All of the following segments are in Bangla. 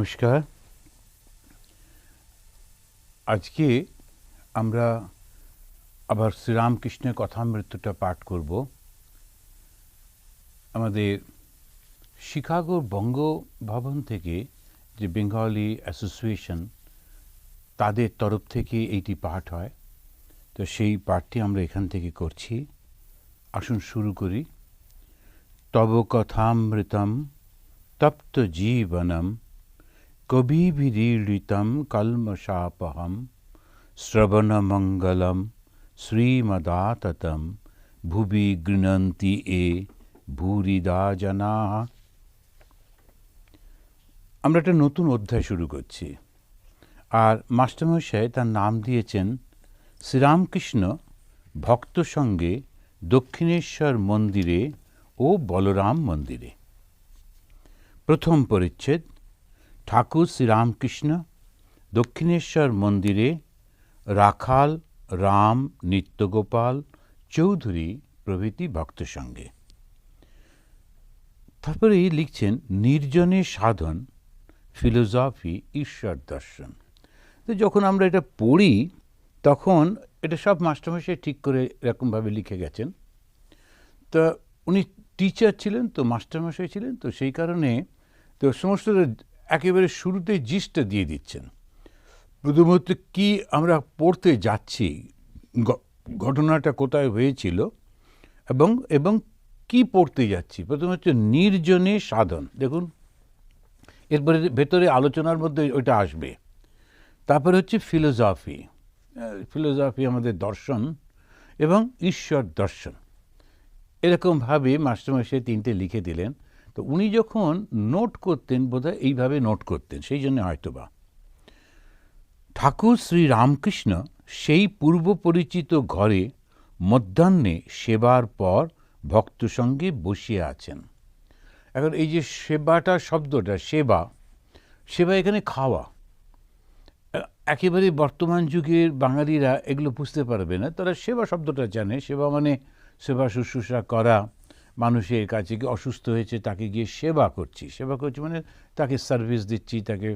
নমস্কার। আজকে আমরা আবার শ্রীরামকৃষ্ণের কথামৃতটা পাঠ করব। আমাদের শিকাগোর বঙ্গভবন থেকে যে বেঙ্গলি অ্যাসোসিয়েশন, তাদের তরফ থেকে এইটি পাঠ হয়। তো সেই পাঠটি আমরা এখান থেকে করছি। আসুন শুরু করি। তব কথামৃতম তপ্ত জীবনম কবিভিরীড়িতম কলমশাপহম শ্রবণমঙ্গলম শ্রীমদাততম ভুবি গৃণন্তি এ ভূরিদা জনাঃ। আমরা একটা নতুন অধ্যায় শুরু করছি, আর মাস্টারমশাই তার নাম দিয়েছেন শ্রীরামকৃষ্ণ ভক্ত সঙ্গে দক্ষিণেশ্বর মন্দিরে ও বলরাম মন্দিরে। প্রথম পরিচ্ছেদ। ঠাকুর শ্রীরামকৃষ্ণ দক্ষিণেশ্বর মন্দিরে রাখাল রাম নিত্যগোপাল চৌধুরী প্রভৃতি ভক্ত সঙ্গে। তারপরে লিখছেন নির্জনে সাধন, ফিলোসফি, ঈশ্বর দর্শন। তো যখন আমরা এটা পড়ি তখন এটা সব মাস্টারমশাই ঠিক করে এরকমভাবে লিখে গেছেন। তো উনি টিচার ছিলেন, তো মাস্টারমশাই ছিলেন, তো সেই কারণে তো সমস্ত একেবারে শুরুতে জিস্টটা দিয়ে দিচ্ছেন। প্রথমত কি আমরা পড়তে যাচ্ছি, ঘটনাটা কোথায় হয়েছিল এবং এবং কি পড়তে যাচ্ছি। প্রথম হচ্ছে নির্জনে সাধন। দেখুন, এরপরে ভেতরে আলোচনার মধ্যে ওইটা আসবে। তারপরে হচ্ছে ফিলোসফি। ফিলোসফি আমাদের দর্শন এবং ঈশ্বর দর্শন, এরকমভাবে মাস্টারমশাই তিনটে লিখে দিলেন। তো উনি যখন নোট করতেন বোধহয় এইভাবে নোট করতেন, সেই জন্য হয়তোবা। ঠাকুর শ্রী রামকৃষ্ণ সেই পূর্ব পরিচিত ঘরে মধ্যাহ্নে সেবার পর ভক্ত সঙ্গে বসিয়ে আছেন। এখন এই যে সেবাটা শব্দটা, সেবা, সেবা এখানে খাওয়া। একেবারে বর্তমান যুগের বাঙালিরা এগুলো বুঝতে পারবে না, তারা সেবা শব্দটা জানে। সেবা মানে সেবা শুশ্রূষা করা, মানুষের কাছে গিয়ে অসুস্থ হয়েছে তাকে গিয়ে সেবা করছি। সেবা করছি মানে তাকে সার্ভিস দিচ্ছি, তাকে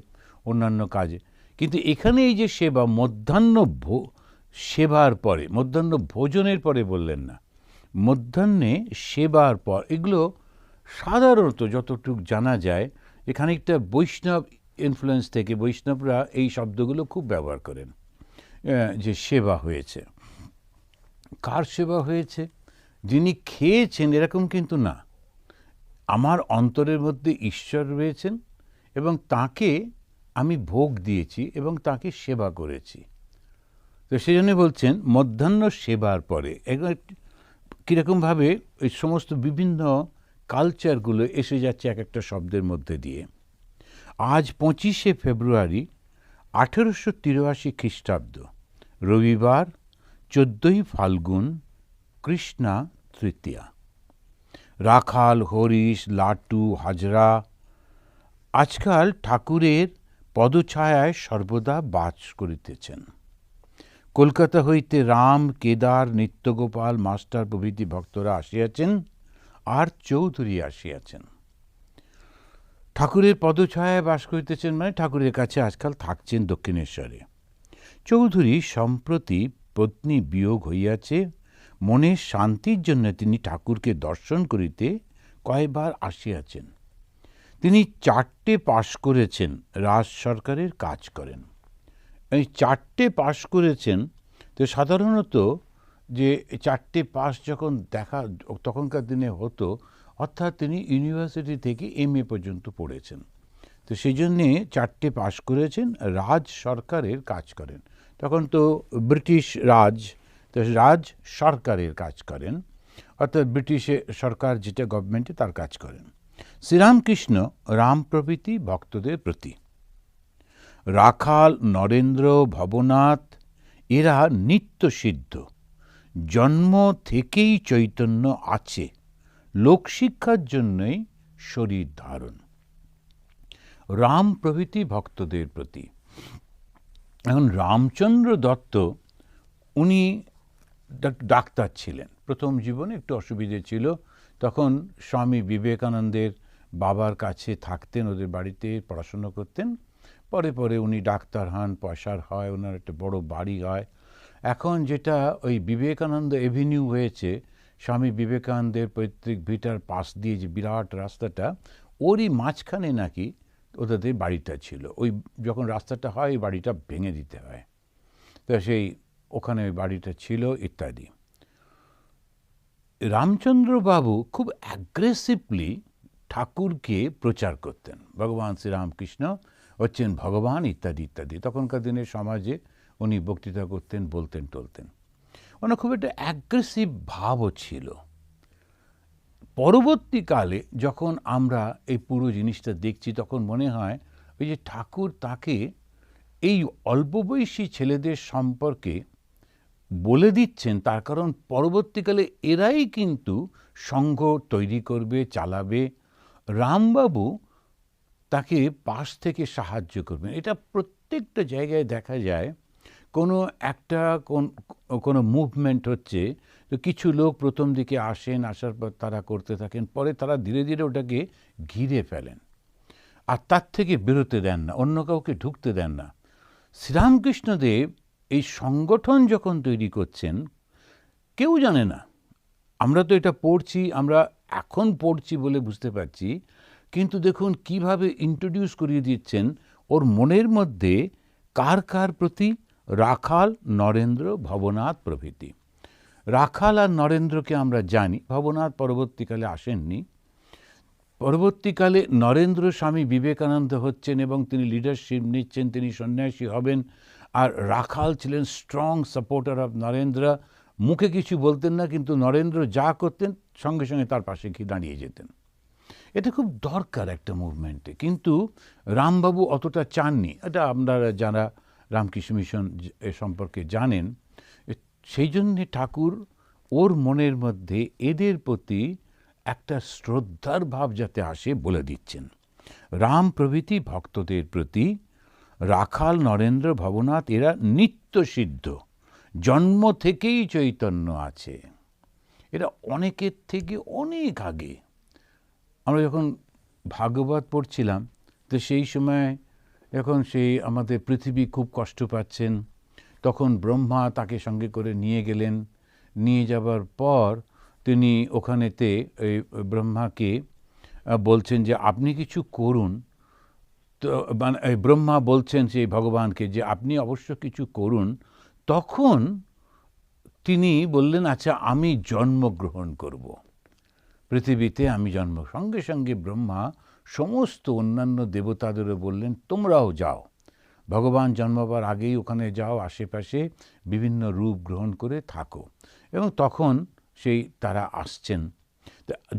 অন্যান্য কাজে। কিন্তু এখানে এই যে সেবা, মধ্যাহ্ন সেবার পরে, মধ্যাহ্ন ভোজনের পরে বললেন না, মধ্যাহ্নে সেবার পর, এগুলো সাধারণত যতটুকু জানা যায় যে খানিকটা বৈষ্ণব ইনফ্লুয়েন্স থেকে বৈষ্ণবরা এই শব্দগুলো খুব ব্যবহার করেন, যে সেবা হয়েছে। কার সেবা হয়েছে? যিনি খেয়েছেন এরকম কিন্তু না। আমার অন্তরের মধ্যে ঈশ্বর রয়েছেন এবং তাকে আমি ভোগ দিয়েছি এবং তাকে সেবা করেছি। তো সেই জন্য বলছেন মধ্যাহ্ন সেবার পরে। কীরকমভাবে এই সমস্ত বিভিন্ন কালচারগুলো এসে যাচ্ছে এক একটা শব্দের মধ্যে দিয়ে। আজ 25শে ফেব্রুয়ারি 1883 খ্রিস্টাব্দ, রবিবার, 14ই ফাল্গুন, কৃষ্ণা তৃতীয়া। রাখাল, হরিশ, লাটু, হাজরা আজকাল ঠাকুরের পদছায়ায় সর্বদা বাস করিতেছেন। কলকাতা হইতে রাম, কেদার, নিত্যগোপাল, মাস্টার প্রভৃতি ভক্তরা আসিয়াছেন, আর চৌধুরী আসিয়াছেন। ঠাকুরের পদছায়ায় বাস করিতেছেন মানে ঠাকুরের কাছে আজকাল থাকছেন দক্ষিণেশ্বরে। চৌধুরী সম্প্রতি পত্নী বিয়োগ হইয়াছে, মনের শান্তির জন্য তিনি ঠাকুরকে দর্শন করিতে কয়েকবার আসিয়াছেন। তিনি 4টে পাশ করেছেন, রাজ সরকারের কাজ করেন। এই 4টে পাশ করেছেন। তো সাধারণত যে 4টে পাস যখন দেখা তখনকার দিনে হতো, অর্থাৎ তিনি ইউনিভার্সিটি থেকে MA পর্যন্ত পড়েছেন। তো সেই জন্যে 4টে পাশ করেছেন, রাজ সরকারের কাজ করেন। তখন তো ব্রিটিশ রাজ, তো রাজ সরকারের কাজ করেন, অর্থাৎ ব্রিটিশের সরকার যেটা গভর্নমেন্টে তার কাজ করেন। শ্রীরামকৃষ্ণ রাম প্রভৃতি ভক্তদের প্রতি। রাখাল, নরেন্দ্র, ভবনাথ এরা নিত্য সিদ্ধ, জন্ম থেকেই চৈতন্য আছে, লোকশিক্ষার জন্যই শরীর ধারণ। রাম প্রভৃতি ভক্তদের প্রতি। এখন রামচন্দ্র দত্ত উনি ডাক্তার ছিলেন। প্রথম জীবনে একটু অসুবিধে ছিল, তখন স্বামী বিবেকানন্দের বাবার কাছে থাকতেন, ওদের বাড়িতে পড়াশুনো করতেন। পরে পরে উনি ডাক্তার হন, পয়সার হয়, ওনার একটা বড় বাড়ি হয়। এখন যেটা ওই বিবেকানন্দ এভিনিউ হয়েছে, স্বামী বিবেকানন্দের পৈতৃক ভিটার পাশ দিয়ে যে বিরাট রাস্তাটা, ওরই মাঝখানে নাকি ওদের বাড়িটা ছিল। ওই যখন রাস্তাটা হয় ওই বাড়িটা ভেঙে দিতে হয়, তো সেই ওখানে ওই বাড়িটা ছিল ইত্যাদি। রামচন্দ্রবাবু খুব অ্যাগ্রেসিভলি ঠাকুরকে প্রচার করতেন, ভগবান শ্রীরামকৃষ্ণ হচ্ছেন ভগবান ইত্যাদি ইত্যাদি। তখনকার দিনের সমাজে উনি বক্তৃতা করতেন, বলতেন টলতেন। ওনার খুব একটা অ্যাগ্রেসিভ ভাবও ছিল। পরবর্তীকালে যখন আমরা এই পুরো জিনিসটা দেখছি তখন মনে হয় ওই যে ঠাকুর তাকে এই অল্প বয়সী ছেলেদের সম্পর্কে বলে দিচ্ছেন, তার কারণ পরবর্তীকালে এরাই কিন্তু সংঘ তৈরি করবে, চালাবে। রামবাবু তাকে পাশ থেকে সাহায্য করবেন। এটা প্রত্যেকটা জায়গায় দেখা যায়। কোনো একটা কোনো মুভমেন্ট হচ্ছে, তো কিছু লোক প্রথম দিকে আসেন, আসার পর তারা করতে থাকেন, পরে তারা ধীরে ধীরে ওটাকে ঘিরে ফেলেন আর তার থেকে বেরোতে দেন না, অন্য কাউকে ঢুকতে দেন না। শ্রীরামকৃষ্ণদেব এই সংগঠন যখন তৈরি করছেন, কেউ জানে না। আমরা তো এটা পড়ছি, আমরা এখন পড়ছি বলে বুঝতে পারছি, কিন্তু দেখুন কিভাবে ইন্ট্রোডিউস করিয়ে দিচ্ছেন ওর মনের মধ্যে কার কার প্রতি, রাখাল, নরেন্দ্র, ভবনাথ প্রভৃতি। রাখাল আর নরেন্দ্রকে আমরা জানি, ভবনাথ পরবর্তীকালে আসেননি। পরবর্তীকালে নরেন্দ্র স্বামী বিবেকানন্দ হচ্ছেন এবং তিনি লিডারশিপ নিচ্ছেন, তিনি সন্ন্যাসী হবেন। আর রাখাল ছিলেন স্ট্রং সাপোর্টার অফ নরেন্দ্র, মুখে কিছু বলতেন না, কিন্তু নরেন্দ্র যা করতেন সঙ্গে সঙ্গে তার পাশে গিয়ে দাঁড়িয়ে যেতেন। এটা খুব দরকার একটা মুভমেন্টে, কিন্তু রামবাবু অতটা চাননি। এটা আপনারা যারা রামকৃষ্ণ মিশন এ সম্পর্কে জানেন, সেই জন্যে ঠাকুর ওর মনের মধ্যে এদের প্রতি একটা শ্রদ্ধার ভাব যাতে আসে বলে দিচ্ছেন। রাম প্রভৃতি ভক্তদের প্রতি রাখাল, নরেন্দ্র, ভবনাথ এরা নিত্য সিদ্ধ, জন্ম থেকেই চৈতন্য আছে। এরা অনেকের থেকে অনেক আগে। আমরা যখন ভাগবত পড়ছিলাম, তো সেই সময় যখন সেই আমাদের পৃথিবী খুব কষ্ট পাচ্ছেন, তখন ব্রহ্মা তাকে সঙ্গে করে নিয়ে গেলেন। নিয়ে যাবার পর তিনি ওখানেতে এই ব্রহ্মাকে বলছেন যে আপনি কিছু করুন। তো মানে ব্রহ্মা বলছেন সেই ভগবানকে যে আপনি অবশ্য কিছু করুন। তখন তিনি বললেন আচ্ছা আমি জন্মগ্রহণ করব, পৃথিবীতে আমি জন্ম। সঙ্গে সঙ্গে ব্রহ্মা সমস্ত অন্যান্য দেবতাদেরও বললেন তোমরাও যাও, ভগবান জন্মাবার আগেই ওখানে যাও, আশেপাশে বিভিন্ন রূপ গ্রহণ করে থাকো। এবং তখন সেই তারা আসছেন।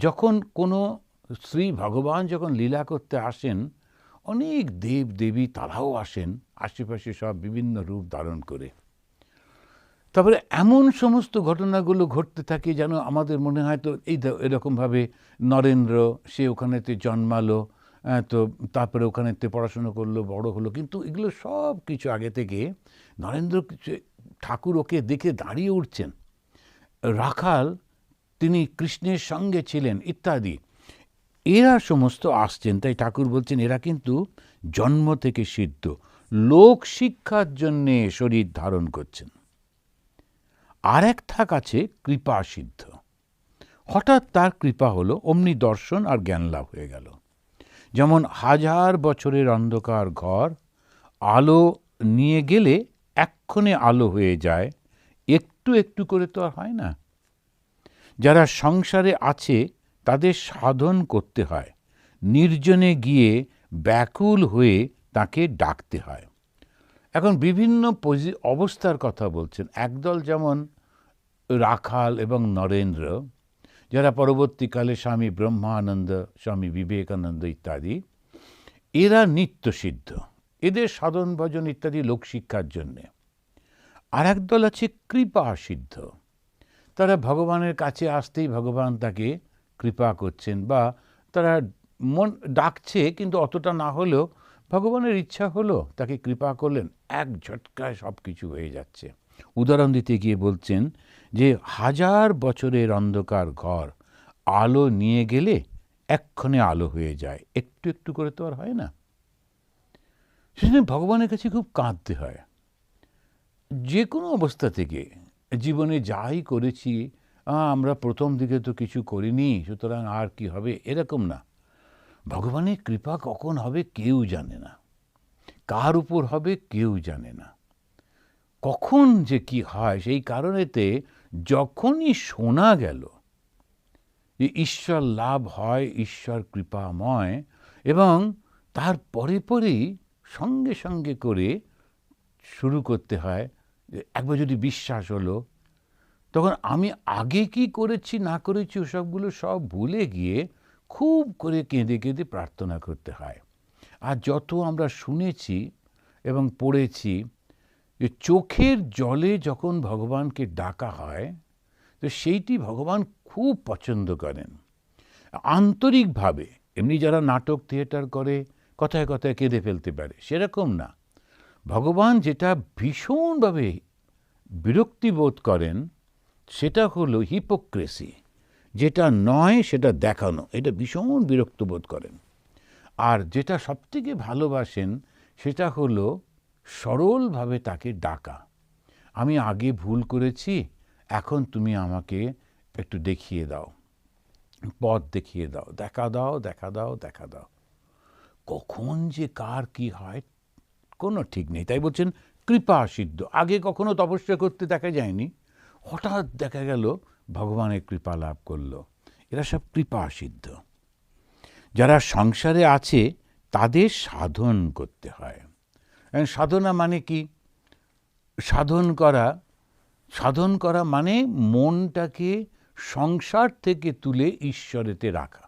যখন কোনো শ্রী ভগবান যখন লীলা করতে আসেন, অনেক দেব দেবী তারাও আসেন আশেপাশে সব বিভিন্ন রূপ ধারণ করে। তারপরে এমন সমস্ত ঘটনাগুলো ঘটতে থাকে যেন আমাদের মনে হয় তো এই এরকমভাবে নরেন্দ্র সে ওখানেতে জন্মালো, তো তারপরে ওখানেতে পড়াশুনো করলো, বড় হলো, কিন্তু এগুলো সব কিছু আগে থেকে নরেন্দ্র ঠাকুর ওকে দেখে দাঁড়িয়ে উঠছেন। রাখাল তিনি কৃষ্ণের সঙ্গে ছিলেন ইত্যাদি, এরা সমস্ত আসছেন। তাই ঠাকুর বলছেন এরা কিন্তু জন্ম থেকে সিদ্ধ, লোক শিক্ষার জন্যে শরীর ধারণ করছেন। আর এক থাক আছে কৃপা সিদ্ধ, হঠাৎ তার কৃপা হলো, অমনি দর্শন আর জ্ঞান লাভ হয়ে গেল। যেমন 1000 বছরের অন্ধকার ঘর আলো নিয়ে গেলে এক্ষণে আলো হয়ে যায়, একটু একটু করে তো আর হয় না। যারা সংসারে আছে তাদের সাধন করতে হয়, নির্জনে গিয়ে ব্যাকুল হয়ে তাকে ডাকতে হয়। এখন বিভিন্ন অবস্থার কথা বলছেন। একদল যেমন রাখাল এবং নরেন্দ্র, যারা পরবর্তীকালে স্বামী ব্রহ্মানন্দ, স্বামী বিবেকানন্দ ইত্যাদি, এরা নিত্যসিদ্ধ, এদের সাধন ভজন ইত্যাদি লোকশিক্ষার জন্যে। আর একদল আছে কৃপা সিদ্ধ, তারা ভগবানের কাছে আসতেই ভগবান তাকে কৃপা করছেন, বা তারা মন ডাকছে কিন্তু অতটা না হলেও ভগবানের ইচ্ছা হলো তাকে কৃপা করলেন, এক ঝটকায় সব কিছু হয়ে যাচ্ছে। উদাহরণ দিতে গিয়ে বলছেন যে 1000 বছরের অন্ধকার ঘর আলো নিয়ে গেলে এক্ষণে আলো হয়ে যায়, একটু একটু করে তো আর হয় না। সেজন্য ভগবানের কাছে খুব কাঁদতে হয়। যে কোনো অবস্থা থেকে জীবনে যাই করেছি, আমরা প্রথম দিকে তো কিছু করিনি, সুতরাং আর কি হবে, এরকম না। ভগবানের কৃপা কখন হবে কেউ জানে না, কার উপর হবে কেউ জানে না, কখন যে কি হয়। সেই কারণেতে যখনই শোনা গেল যে ঈশ্বর লাভ হয়, ঈশ্বর কৃপাময়, এবং তার পরে পরেই সঙ্গে সঙ্গে করে শুরু করতে হয়, একবার যদি বিশ্বাস হলো, তখন আমি আগে কি করেছি না করেছি ওসবগুলো সব ভুলে গিয়ে খুব করে কেঁদে কেঁদে প্রার্থনা করতে হয়। আর যত আমরা শুনেছি এবং পড়েছি যে চোখের জলে যখন ভগবানকে ডাকা হয়, তো সেইটি ভগবান খুব পছন্দ করেন। আন্তরিকভাবে, এমনি যারা নাটক থিয়েটার করে কথায় কথায় কেঁদে ফেলতে পারে, সেরকম না। ভগবান যেটা ভীষণভাবে বিরক্তি বোধ করেন সেটা হলো হিপোক্রেসি, যেটা নয় সেটা দেখানো, এটা ভীষণ বিরক্ত বোধ করেন। আর যেটা সবথেকে ভালোবাসেন সেটা হলো সরলভাবে তাকে ডাকা। আমি আগে ভুল করেছি, এখন তুমি আমাকে একটু দেখিয়ে দাও, পথ দেখিয়ে দাও, দেখা দাও, দেখা দাও, দেখা দাও। কখন যে কার কি হয় কোনো ঠিক নেই। তাই বলছেন কৃপা সিদ্ধ। আগে কখনো তপস্যা করতে দেখা যায়নি, হঠাৎ দেখা গেল ভগবানের কৃপা লাভ করলো। এরা সব কৃপা সিদ্ধ। যারা সংসারে আছে তাদের সাধন করতে হয়। সাধনা মানে কি? সাধন করা মানে মনটাকে সংসার থেকে তুলে ঈশ্বরেতে রাখা।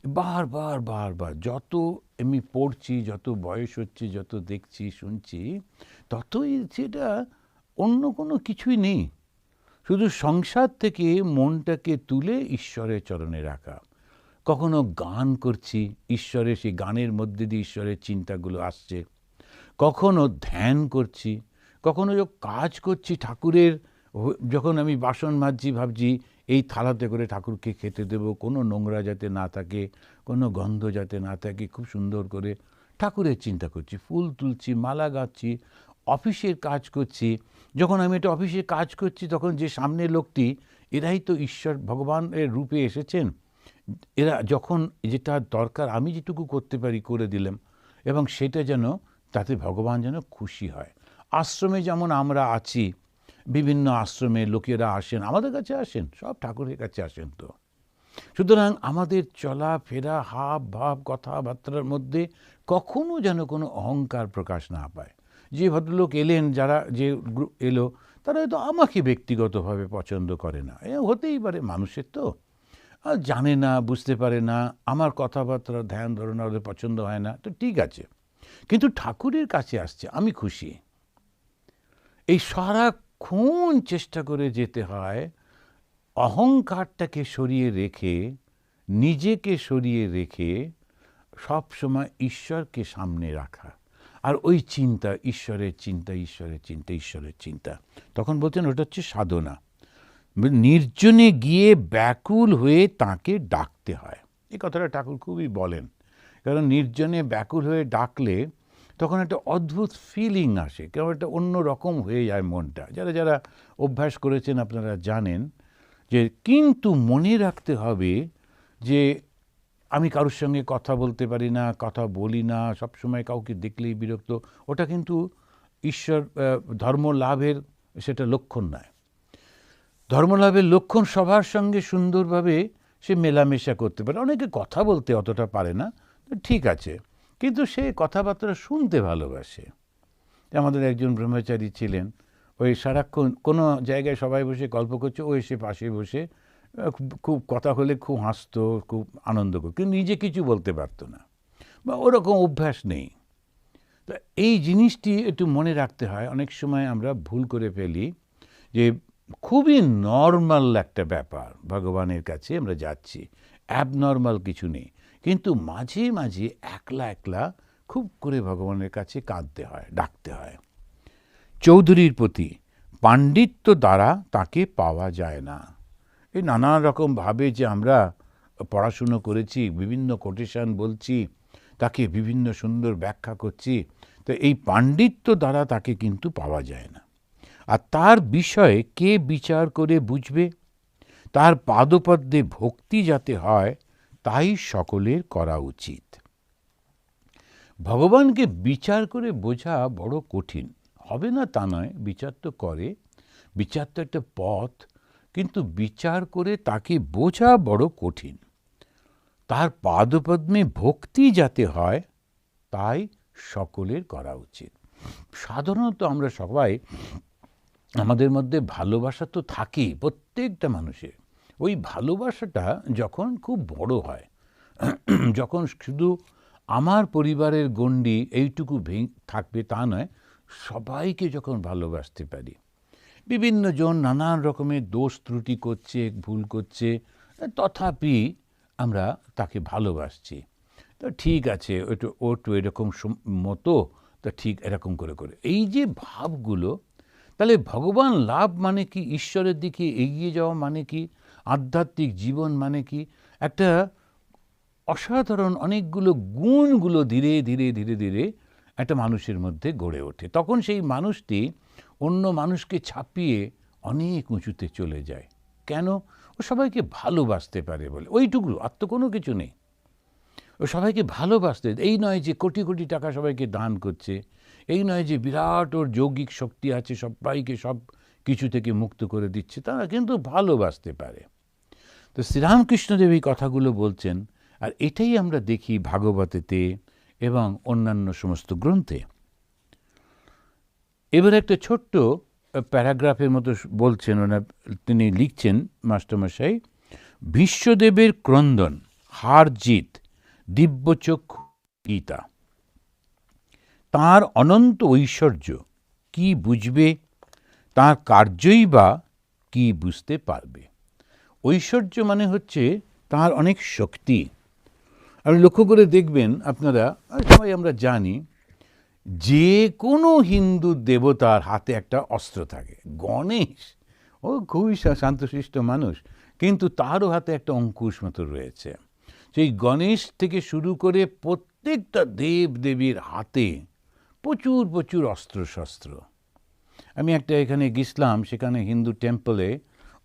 বারবার বারবার যত আমি পড়ছি, যত বয়স হচ্ছে, যত দেখছি শুনছি, ততই সেটা অন্য কোনো কিছুই নেই, শুধু সংসার থেকে মনটাকে তুলে ঈশ্বরের চরণে রাখা। কখনো গান করছি, ঈশ্বরের সেই গানের মধ্যে দিয়ে ঈশ্বরের চিন্তাগুলো আসছে। কখনো ধ্যান করছি, কখনো কাজ করছি ঠাকুরের, যখন আমি বাসন মাজছি ভাবছি এই থালাতে করে ঠাকুরকে খেতে দেব, কোনো নোংরা যাতে না থাকে, কোনো গন্ধ যাতে না থাকে, খুব সুন্দর করে ঠাকুরের চিন্তা করছি, ফুল তুলছি, মালা গাচ্ছি। অফিসের কাজ করছি, যখন আমি এটা অফিসে কাজ করছি তখন যে সামনের লোকটি, এরাই তো ঈশ্বর ভগবানের রূপে এসেছেন। এরা যখন যেটা দরকার আমি যেটুকু করতে পারি করে দিলাম, এবং সেটা যেন তাতে ভগবান যেন খুশি হয়। আশ্রমে যেমন আমরা আছি, বিভিন্ন আশ্রমে লোকেরা আসেন, আমাদের কাছে আসেন, সব ঠাকুরের কাছে আসেন। তো সুতরাং আমাদের চলাফেরা, হাব ভাব, কথাবার্তার মধ্যে কখনো যেন কোনো অহংকার প্রকাশ না পায়। যে ভদ্রলোক এলেন, যারা যে এলো, তারা হয়তো আমাকে ব্যক্তিগতভাবে পছন্দ করে না, এ হতেই পারে, মানুষের তো জানে না, বুঝতে পারে না, আমার কথাবার্তা ধ্যান ধারণা ওদের পছন্দ হয় না, তো ঠিক আছে। কিন্তু ঠাকুরের কাছে আসছে, আমি খুশি। এই সারাক্ষণ চেষ্টা করে যেতে হয় অহংকারটাকে সরিয়ে রেখে, নিজেকে সরিয়ে রেখে সব সময় ঈশ্বরকে সামনে রাখা। আর ওই চিন্তা, ঈশ্বরের চিন্তা, ঈশ্বরের চিন্তা, ঈশ্বরের চিন্তা। তখন বলছেন ওটা হচ্ছে সাধনা। নির্জনে গিয়ে ব্যাকুল হয়ে তাকে ডাকতে হয়। এই কথাটা ঠাকুর খুবই বলেন, কারণ নির্জনে ব্যাকুল হয়ে ডাকলে তখন একটা অদ্ভুত ফিলিং আসে, কেমন একটা অন্য রকম হয়ে যায় মনটা। যারা যারা অভ্যাস করেছেন আপনারা জানেন যে, কিন্তু মনে রাখতে হবে যে আমি কারোর সঙ্গে কথা বলতে পারি না, কথা বলি না, সবসময় কাউকে দেখলেই বিরক্ত, ওটা কিন্তু ঈশ্বর ধর্ম লাভের সেটা লক্ষণ নয়। ধর্মলাভের লক্ষণ সবার সঙ্গে সুন্দরভাবে সে মেলামেশা করতে পারে। অনেকে কথা বলতে অতটা পারে না, ঠিক আছে, কিন্তু সে কথাবার্তা শুনতে ভালোবাসে। আমাদের একজন ব্রহ্মচারী ছিলেন, ওই সারাক্ষণ কোনো জায়গায় সবাই বসে গল্প করছে, ও এসে পাশে বসে খুব কথা হলে খুব হাসতো, খুব আনন্দ করত, কিন্তু নিজে কিছু বলতে পারতো না, বা ওরকম অভ্যাস নেই। তা এই জিনিসটি একটু মনে রাখতে হয়। অনেক সময় আমরা ভুল করে ফেলি যে খুবই নর্মাল একটা ব্যাপার, ভগবানের কাছে আমরা যাচ্ছি, অ্যাবনর্মাল কিছু নেই, কিন্তু মাঝে মাঝে একলা একলা খুব করে ভগবানের কাছে কাঁদতে হয়, ডাকতে হয়। চৌধুরীর প্রতি পাণ্ডিত্য দ্বারা তাকে পাওয়া যায় না। এই নানা রকম ভাবে যে আমরা পড়াশুনো করেছি, বিভিন্ন কোটেশন বলছি, তাকে বিভিন্ন সুন্দর ব্যাখ্যা করছি, তো এই পাণ্ডিত্য দ্বারা তাকে কিন্তু পাওয়া যায় না। আর তার বিষয়ে কে বিচার করে বুঝবে? তার পাদপদ্মে ভক্তি যাতে হয়, তাই সকলের করা উচিত। ভগবানকে বিচার করে বোঝা বড় কঠিন। হবে না তা নয়, বিচার তো করে, বিচার তো একটা পথ, কিন্তু বিচার করে তাকে বোঝা বড় কঠিন। তার পাদপদ্মে ভক্তি যাতে হয়, তাই সকলের করা উচিত। সাধারণত আমরা সবাই, আমাদের মধ্যে ভালোবাসা তো থাকেই প্রত্যেকটা মানুষের। ওই ভালোবাসাটা যখন খুব বড় হয়, যখন শুধু আমার পরিবারের গণ্ডি এইটুকু থাকবে তা নয়, সবাইকে যখন ভালোবাসতে পারি, বিভিন্ন জন নানান রকমের দোষ ত্রুটি করছে, ভুল করছে, তথাপি আমরা তাকে ভালোবাসছি। তো ঠিক আছে, ও তো এরকম মতো, তা ঠিক এরকম করে করে এই যে ভাবগুলো, তাহলে ভগবান লাভ মানে কি? ঈশ্বরের দিকে এগিয়ে যাওয়া মানে কি? আধ্যাত্মিক জীবন মানে কি? একটা অসাধারণ অনেকগুলো গুণগুলো ধীরে ধীরে ধীরে ধীরে একটা মানুষের মধ্যে গড়ে ওঠে। তখন সেই মানুষটি অন্য মানুষকে ছাপিয়ে অনেক উঁচুতে চলে যায়। কেন? ও সবাইকে ভালোবাসতে পারে বলে, ওইটুকু, আর তো কোনো কিছু নেই। ও সবাইকে ভালোবাসতে, এই নয় যে কোটি কোটি টাকা সবাইকে দান করছে, এই নয় যে বিরাট ওর যৌগিক শক্তি আছে, সবাইকে সব কিছু থেকে মুক্ত করে দিচ্ছে, তারা কিন্তু ভালোবাসতে পারে। তো শ্রীরামকৃষ্ণদেব এই কথাগুলো বলছেন, আর এটাই আমরা দেখি ভাগবতেতে এবং অন্যান্য সমস্ত গ্রন্থে। এবার একটা ছোট্ট প্যারাগ্রাফের মতো বলছেন ওনার, তিনি লিখছেন মাস্টারমশাই, বিশ্বদেবের ক্রন্দন, হার জিত, দিব্যচক্ষু গীতা, তাঁর অনন্ত ঐশ্বর্য কি বুঝবে, তাঁর কার্যই বা কি বুঝতে পারবে? ঐশ্বর্য মানে হচ্ছে তাঁর অনেক শক্তি। আপনি লক্ষ্য করে দেখবেন, আপনারা সবাই আমরা জানি, যে কোনো হিন্দু দেবতার হাতে একটা অস্ত্র থাকে। গণেশ, ও খুবই শান্তশিষ্ট মানুষ, কিন্তু তারও হাতে একটা অঙ্কুশ মতো রয়েছে। সেই গণেশ থেকে শুরু করে প্রত্যেকটা দেব দেবীর হাতে প্রচুর প্রচুর অস্ত্রশস্ত্র। আমি একটা এখানে গেছিলাম, সেখানে হিন্দু টেম্পলে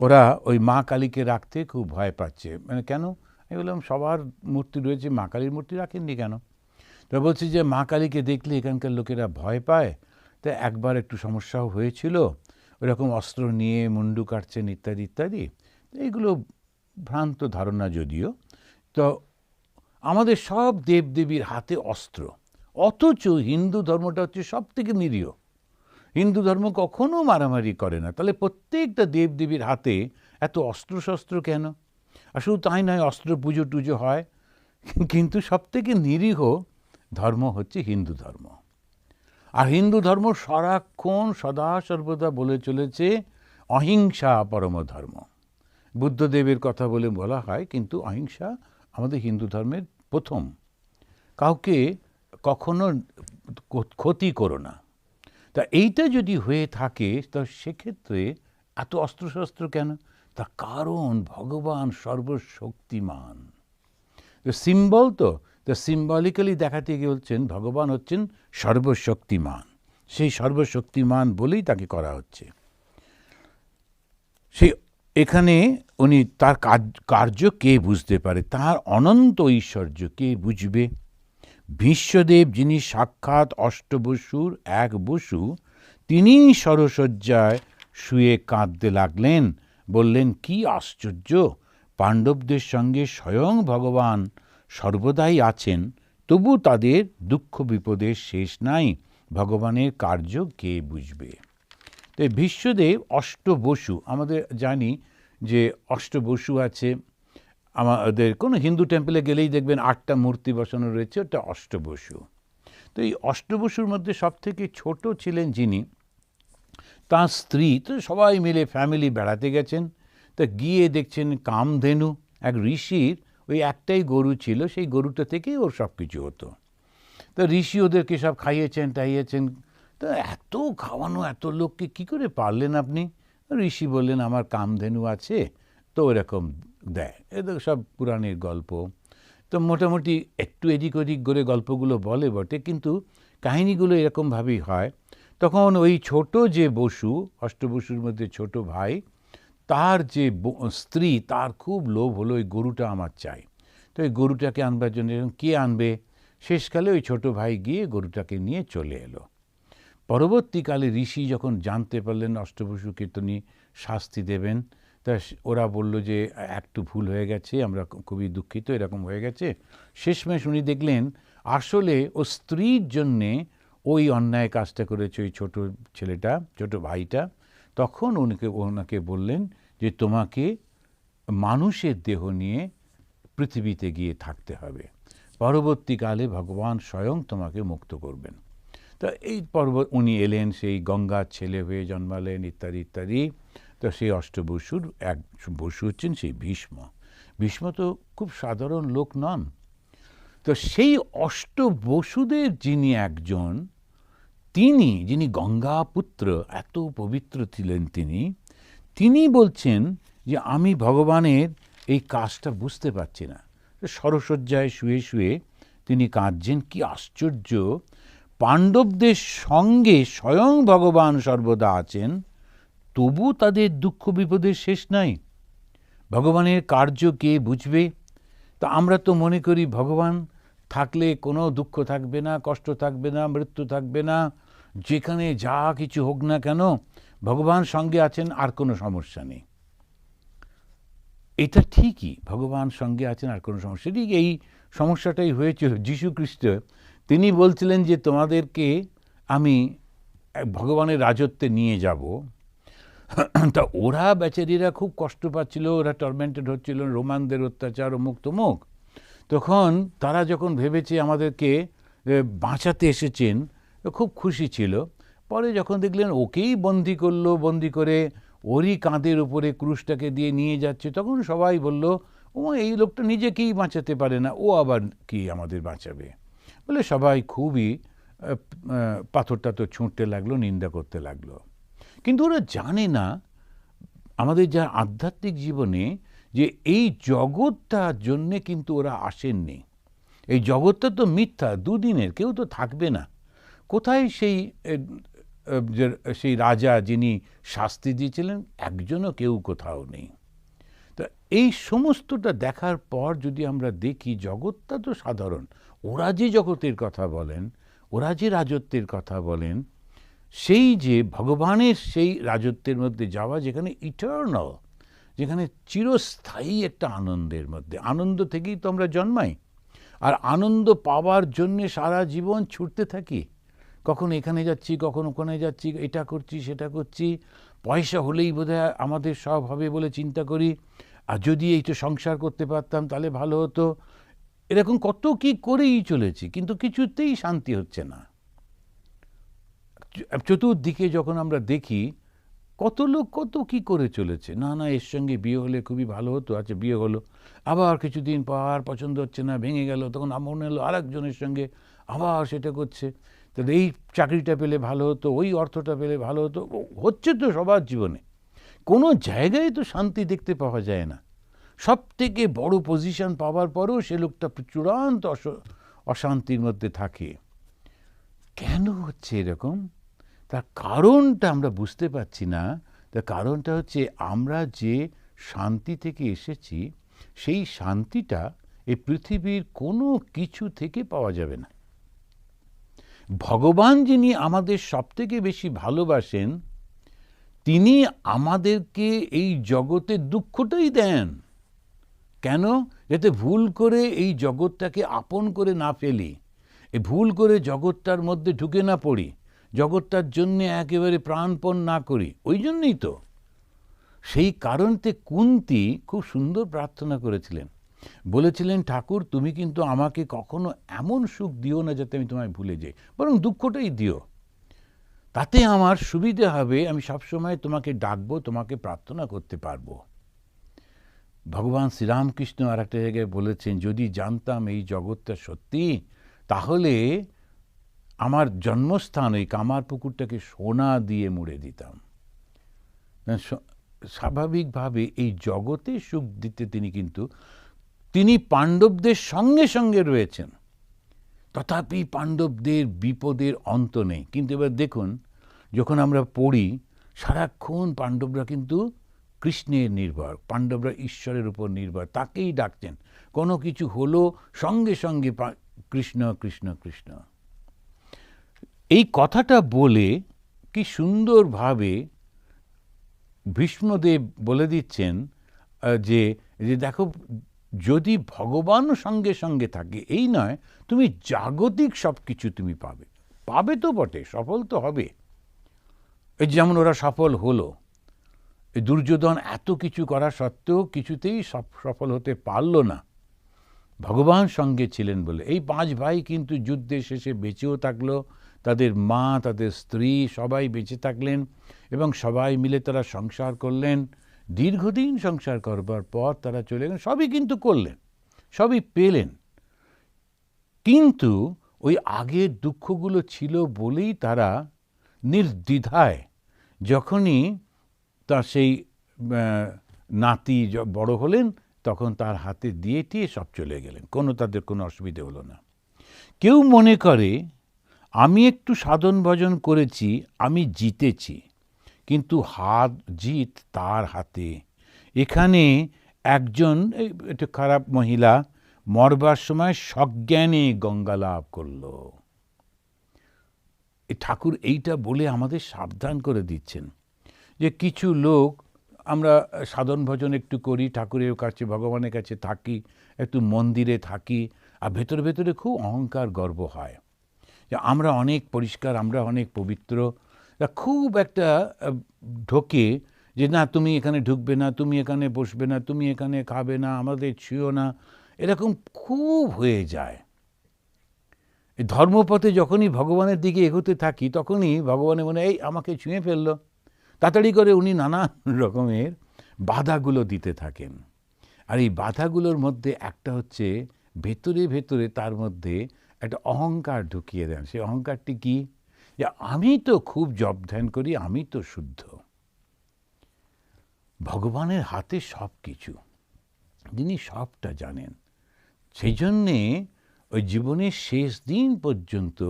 ওরা ওই মা কালীকে রাখতে খুব ভয় পাচ্ছে। মানে কেন? আমি বললাম, সবার মূর্তি রয়েছে, মা কালীর মূর্তি রাখেননি কেন? তো বলছি যে মা কালীকে দেখলে এখানকার লোকেরা ভয় পায়, তো একবার একটু সমস্যাও হয়েছিল, ওরকম অস্ত্র নিয়ে মুন্ডু কাটছেন ইত্যাদি ইত্যাদি। এইগুলো ভ্রান্ত ধারণা যদিও। তো আমাদের সব দেবদেবীর হাতে অস্ত্র, অথচ হিন্দু ধর্মটা হচ্ছে সব থেকে নিরীহ। হিন্দু ধর্ম কখনো মারামারি করে না, তাহলে প্রত্যেকটা দেবদেবীর হাতে এত অস্ত্রশস্ত্র কেন? আর শুধু তাই নয়, অস্ত্র পুজো টুজো হয়, কিন্তু সব থেকে নিরীহ ধর্ম হচ্ছে হিন্দু ধর্ম। আর হিন্দু ধর্ম সারাক্ষণ সদা সর্বদা বলে চলেছে অহিংসা পরম ধর্ম। বুদ্ধদেবের কথা বলে বলা হয়, কিন্তু অহিংসা আমাদের হিন্দু ধর্মের প্রথম। কাউকে কখনো ক্ষতি করো না। তা এইটা যদি হয়ে থাকে, তা সেক্ষেত্রে এত অস্ত্রশস্ত্র কেন? তার কারণ ভগবান সর্বশক্তিমান। সিম্বল তো সিম্বলিক্যালি দেখাতে গিয়ে বলছেন ভগবান হচ্ছেন সর্বশক্তিমান। সেই সর্বশক্তিমান বলেই তাকে করা হচ্ছে। সেই এখানে উনি তার কার্য কে বুঝতে পারে, তার অনন্ত ঐশ্বর্য কে বুঝবে? ভীষ্মদেব, যিনি সাক্ষাৎ অষ্টবসুর এক বসু, তিনি সরসজ্জায় শুয়ে কাঁদতে লাগলেন, বললেন, কি আশ্চর্য! পাণ্ডবদের সঙ্গে স্বয়ং ভগবান সর্বদাই আছেন, তবু তাদের দুঃখ বিপদের শেষ নাই। ভগবানের কার্য কে বুঝবে? তো ভীষ্মদেব অষ্টবসু, আমাদের জানি যে অষ্টবসু আছে। আমাদের কোনো হিন্দু টেম্পলে গেলেই দেখবেন 8টা মূর্তি বসানো রয়েছে, ওটা অষ্টবসু। তো এই অষ্টবসুর মধ্যে সবথেকে ছোট ছিলেন যিনি, তাঁর স্ত্রী, তো সবাই মিলে ফ্যামিলি বেড়াতে গেছেন। তা গিয়ে দেখছেন কামধেনু, এক ঋষির ওই একটাই গরু ছিল, সেই গরুটা থেকেই ওর সব কিছু হতো। তো ঋষি ওদেরকে সব খাইয়েছেন টাইয়েছেন। তো এত খাওয়ানো, এত লোককে কী করে পারলেন আপনি? ঋষি বললেন, আমার কামধেনু আছে, তো এরকম দেয়। এ তো সব পুরাণের গল্প। তো মোটামুটি একটু এদিক ওদিক করে গল্পগুলো বলে বটে, কিন্তু কাহিনীগুলো এরকমভাবেই হয়। তখন ওই ছোট যে বসু, অষ্টবসুর মধ্যে ছোট ভাই, তার যে স্ত্রী, তার খুব লোভ হলো ওই গরুটা আমার চাই। তো এই গরুটাকে আনবার জন্য কে আনবে? শেষকালে ওই ছোট ভাই গিয়ে গরুটাকে নিয়ে চলে এলো। পরবর্তীকালে ঋষি যখন জানতে পারলেন অষ্টবসুকে তিনি শাস্তি দেবেন, তা ওরা বলল যে একটু ভুল হয়ে গেছে, আমরা খুবই দুঃখিত, এরকম হয়ে গেছে। শেষমেশ উনি দেখলেন আসলে ও স্ত্রীর জন্যে ওই অন্যায় কাজটা করেছে ওই ছোট ছেলেটা, ছোট ভাইটা। তখন ওনাকে বললেন যে তোমাকে মানুষের দেহ নিয়ে পৃথিবীতে গিয়ে থাকতে হবে, পরবর্তীকালে ভগবান স্বয়ং তোমাকে মুক্ত করবেন। তা এই উনি এলেন, সেই গঙ্গার ছেলে হয়ে জন্মালেন, ইত্যাদি ইত্যাদি। তো সেই অষ্টবসুর এক বসু হচ্ছেন সেই ভীষ্ম। ভীষ্ম তো খুব সাধারণ লোক নন। তো সেই অষ্টবসুদের যিনি একজন, যিনি গঙ্গাপুত্র, এত পবিত্র ছিলেন তিনি বলছেন যে আমি ভগবানের এই কাজটা বুঝতে পারছি না। সরসজ্জায় শুয়ে শুয়ে তিনি কাঁদছেন। কি আশ্চর্য! পাণ্ডবদের সঙ্গে স্বয়ং ভগবান সর্বদা আছেন, তবু তাদের দুঃখ বিপদের শেষ নাই। ভগবানের কার্য কে বুঝবে? তা আমরা তো মনে করি ভগবান থাকলে কোনো দুঃখ থাকবে না, কষ্ট থাকবে না, মৃত্যু থাকবে না, যেখানে যা কিছু হোক না কেন ভগবান সঙ্গে আছেন, আর কোনো সমস্যা নেই। এটা ঠিকই, ভগবান সঙ্গে আছেন, আর কোনো সমস্যা। ঠিক এই সমস্যাটাই হয়েছিল যীশু খ্রিস্ট। তিনি বলছিলেন যে তোমাদেরকে আমি ভগবানের রাজত্বে নিয়ে যাব। তা ওরা বেচারীরা খুব কষ্ট পাচ্ছিল, ওরা টর্মেন্টেড হচ্ছিল, রোমানদের অত্যাচার অমুক তমুক। তখন তারা যখন ভেবেছে আমাদেরকে বাঁচাতে এসেছেন, খুব খুশি ছিল। পরে যখন দেখলেন ওকেই বন্দি করলো, বন্দি করে ওরই কাঁধের উপরে ক্রুশটাকে দিয়ে নিয়ে যাচ্ছে, তখন সবাই বলল ও এই লোকটা নিজেকেই বাঁচাতে পারে না, ও আবার কি আমাদের বাঁচাবে? বলে সবাই খুবই পাথর টাথর ছুঁড়তে লাগলো, নিন্দা করতে লাগলো। কিন্তু ওরা জানে না আমাদের যা আধ্যাত্মিক জীবনে যে এই জগৎটার জন্যে কিন্তু ওরা আসেননি। এই জগৎটা তো মিথ্যা, দুদিনের, কেউ তো থাকবে না। কোথায় সেই রাজা যিনি শাস্তি দিয়েছিলেন, একজনও কেউ কোথাও নেই। তা এই সমস্তটা দেখার পর যদি আমরা দেখি জগৎটা তো সাধারণ, ওরা যে জগতের কথা বলেন, ওরা যে রাজত্বের কথা বলেন, সেই যে ভগবানের সেই রাজত্বের মধ্যে যাওয়া, যেখানে ইটার্নাল, যেখানে চিরস্থায়ী একটা আনন্দের মধ্যে, আনন্দ থেকেই তো আমরা জন্মাই, আর আনন্দ পাওয়ার জন্যে সারা জীবন ছুটতে থাকি। কখন এখানে যাচ্ছি, কখন ওখানে যাচ্ছি, এটা করছি সেটা করছি, পয়সা হলেই বোধহয় আমাদের সব হবে বলে চিন্তা করি, আর যদি এইটা সংসার করতে পারতাম তাহলে ভালো হতো। এরকম কত কি করেই চলেছি, কিন্তু কিছুতেই শান্তি হচ্ছে না। চতুর্দিকে যখন আমরা দেখি কত লোক কত কি করে চলেছে, না এর সঙ্গে বিয়ে হলে খুবই ভালো হতো, আচ্ছা বিয়ে হলো, আবার কিছুদিন পর পছন্দ হচ্ছে না, ভেঙে গেল, তখন মনে হলো আর একজনের সঙ্গে আবার সেটা করছে, তাহলে এই চাকরিটা পেলে ভালো হতো, ওই অর্থটা পেলে ভালো হতো। হচ্ছে তো সবার জীবনে, কোনো জায়গায় তো শান্তি দেখতে পাওয়া যায় না। সব থেকে বড় পজিশন পাওয়ার পরেও সে লোকটা চূড়ান্ত অশান্তির মধ্যে থাকে। কেন হচ্ছে এরকম? তার কারণটা আমরা বুঝতে পারছি না। তার কারণটা হচ্ছে আমরা যে শান্তি থেকে এসেছি, সেই শান্তিটা এই পৃথিবীর কোনো কিছু থেকে পাওয়া যাবে না। ভগবান যিনি আমাদের সবথেকে বেশি ভালোবাসেন, তিনি আমাদেরকে এই জগতের দুঃখটাই দেন। কেন? যাতে ভুল করে এই জগৎটাকে আপন করে না ফেলি, এই ভুল করে জগৎটার মধ্যে ঢুকে না পড়ি, জগৎটার জন্যে একেবারে প্রাণপণ না করি। ওই জন্যই তো, সেই কারণতে কুন্তী খুব সুন্দর প্রার্থনা করেছিলেন, বলেছিলেন ঠাকুর তুমি কিন্তু আমাকে কখনো এমন সুখ দিও না যাতে আমি তোমায় ভুলে যাই, বরং দুঃখটাই দিও, তাতে আমার সুবিধে হবে, আমি সবসময় তোমাকে ডাকবো, তোমাকে প্রার্থনা করতে পারবো। ভগবান শ্রীরামকৃষ্ণ আর একটা জায়গায় বলেছেন, যদি জানতাম এই জগৎটা সত্যি, তাহলে আমার জন্মস্থান ওই কামার পুকুরটাকে সোনা দিয়ে মুড়ে দিতাম। স্বাভাবিকভাবে এই জগতে সুখ দিতে তিনি পাণ্ডবদের সঙ্গে সঙ্গে রয়েছেন, তথাপি পাণ্ডবদের বিপদের অন্ত নেই। কিন্তু এবার দেখুন, যখন আমরা পড়ি সারাক্ষণ পাণ্ডবরা কিন্তু কৃষ্ণের নির্ভর, পাণ্ডবরা ঈশ্বরের উপর নির্ভর, তাকেই ডাকছেন। কোনো কিছু হলো সঙ্গে সঙ্গে কৃষ্ণ কৃষ্ণ কৃষ্ণ। এই কথাটা বলে কি সুন্দরভাবে ভীষ্মদেব বলে দিচ্ছেন যে দেখো, যদি ভগবান সঙ্গে সঙ্গে থাকে, এই নয় তুমি জাগতিক সব কিছু তুমি পাবে তো বটে, সফল তো হবে। এই যেমন ওরা সফল হলো, এই দুর্যোধন এত কিছু করা সত্ত্বেও কিছুতেই সফল হতে পারল না, ভগবান সঙ্গে ছিলেন বলে। এই 5 ভাই কিন্তু যুদ্ধের শেষে বেঁচেও থাকলো, তাদের মা, তাদের স্ত্রী সবাই বেঁচে থাকলেন এবং সবাই মিলে তারা সংসার করলেন। দীর্ঘদিন সংসার করবার পর তারা চলে গেলেন, সবই কিন্তু করলেন, সবই পেলেন। কিন্তু ওই আগের দুঃখগুলো ছিল বলেই তারা নির্দ্বিধায়, যখনই তার সেই নাতি বড় হলেন, তখন তার হাতে দিয়ে সব চলে গেলেন, তাদের কোনো অসুবিধে হলো না। কেউ মনে করে আমি একটু সাধন ভজন করেছি, আমি জিতেছি, কিন্তু জিত তার হাতে। এখানে একজন একটু খারাপ মহিলা মরবার সময় সজ্ঞানে গঙ্গা লাভ করল। ঠাকুর এইটা বলে আমাদের সাবধান করে দিচ্ছেন যে কিছু লোক আমরা সাধন ভজন একটু করি, ঠাকুরের কাছে ভগবানের কাছে থাকি, একটু মন্দিরে থাকি, আর ভেতরে ভেতরে খুব অহংকার গর্ব হয় যে আমরা অনেক পরিষ্কার, আমরা অনেক পবিত্র। খুব একটা ঢোকে যে না, তুমি এখানে ঢুকবে না, তুমি এখানে বসবে না, তুমি এখানে খাবে না, আমাদের ছুঁয়ো না, এরকম খুব হয়ে যায়। এই ধর্মপথে যখনই ভগবানের দিকে এগোতে থাকি, তখনই ভগবানের মনে এই আমাকে ছুঁয়ে ফেললো, তাড়াতাড়ি করে উনি নানা রকমের বাধাগুলো দিতে থাকেন। আর এই বাধাগুলোর মধ্যে একটা হচ্ছে ভেতরে ভেতরে তার মধ্যে একটা অহংকার ঢুকিয়ে দেন। সেই অহংকারটি কি? যে আমি তো খুব জপ ধ্যান করি, আমি তো শুদ্ধ। ভগবানের হাতে সব কিছু, তিনি সবটা জানেন। সেই জন্যে ওই জীবনের শেষ দিন পর্যন্ত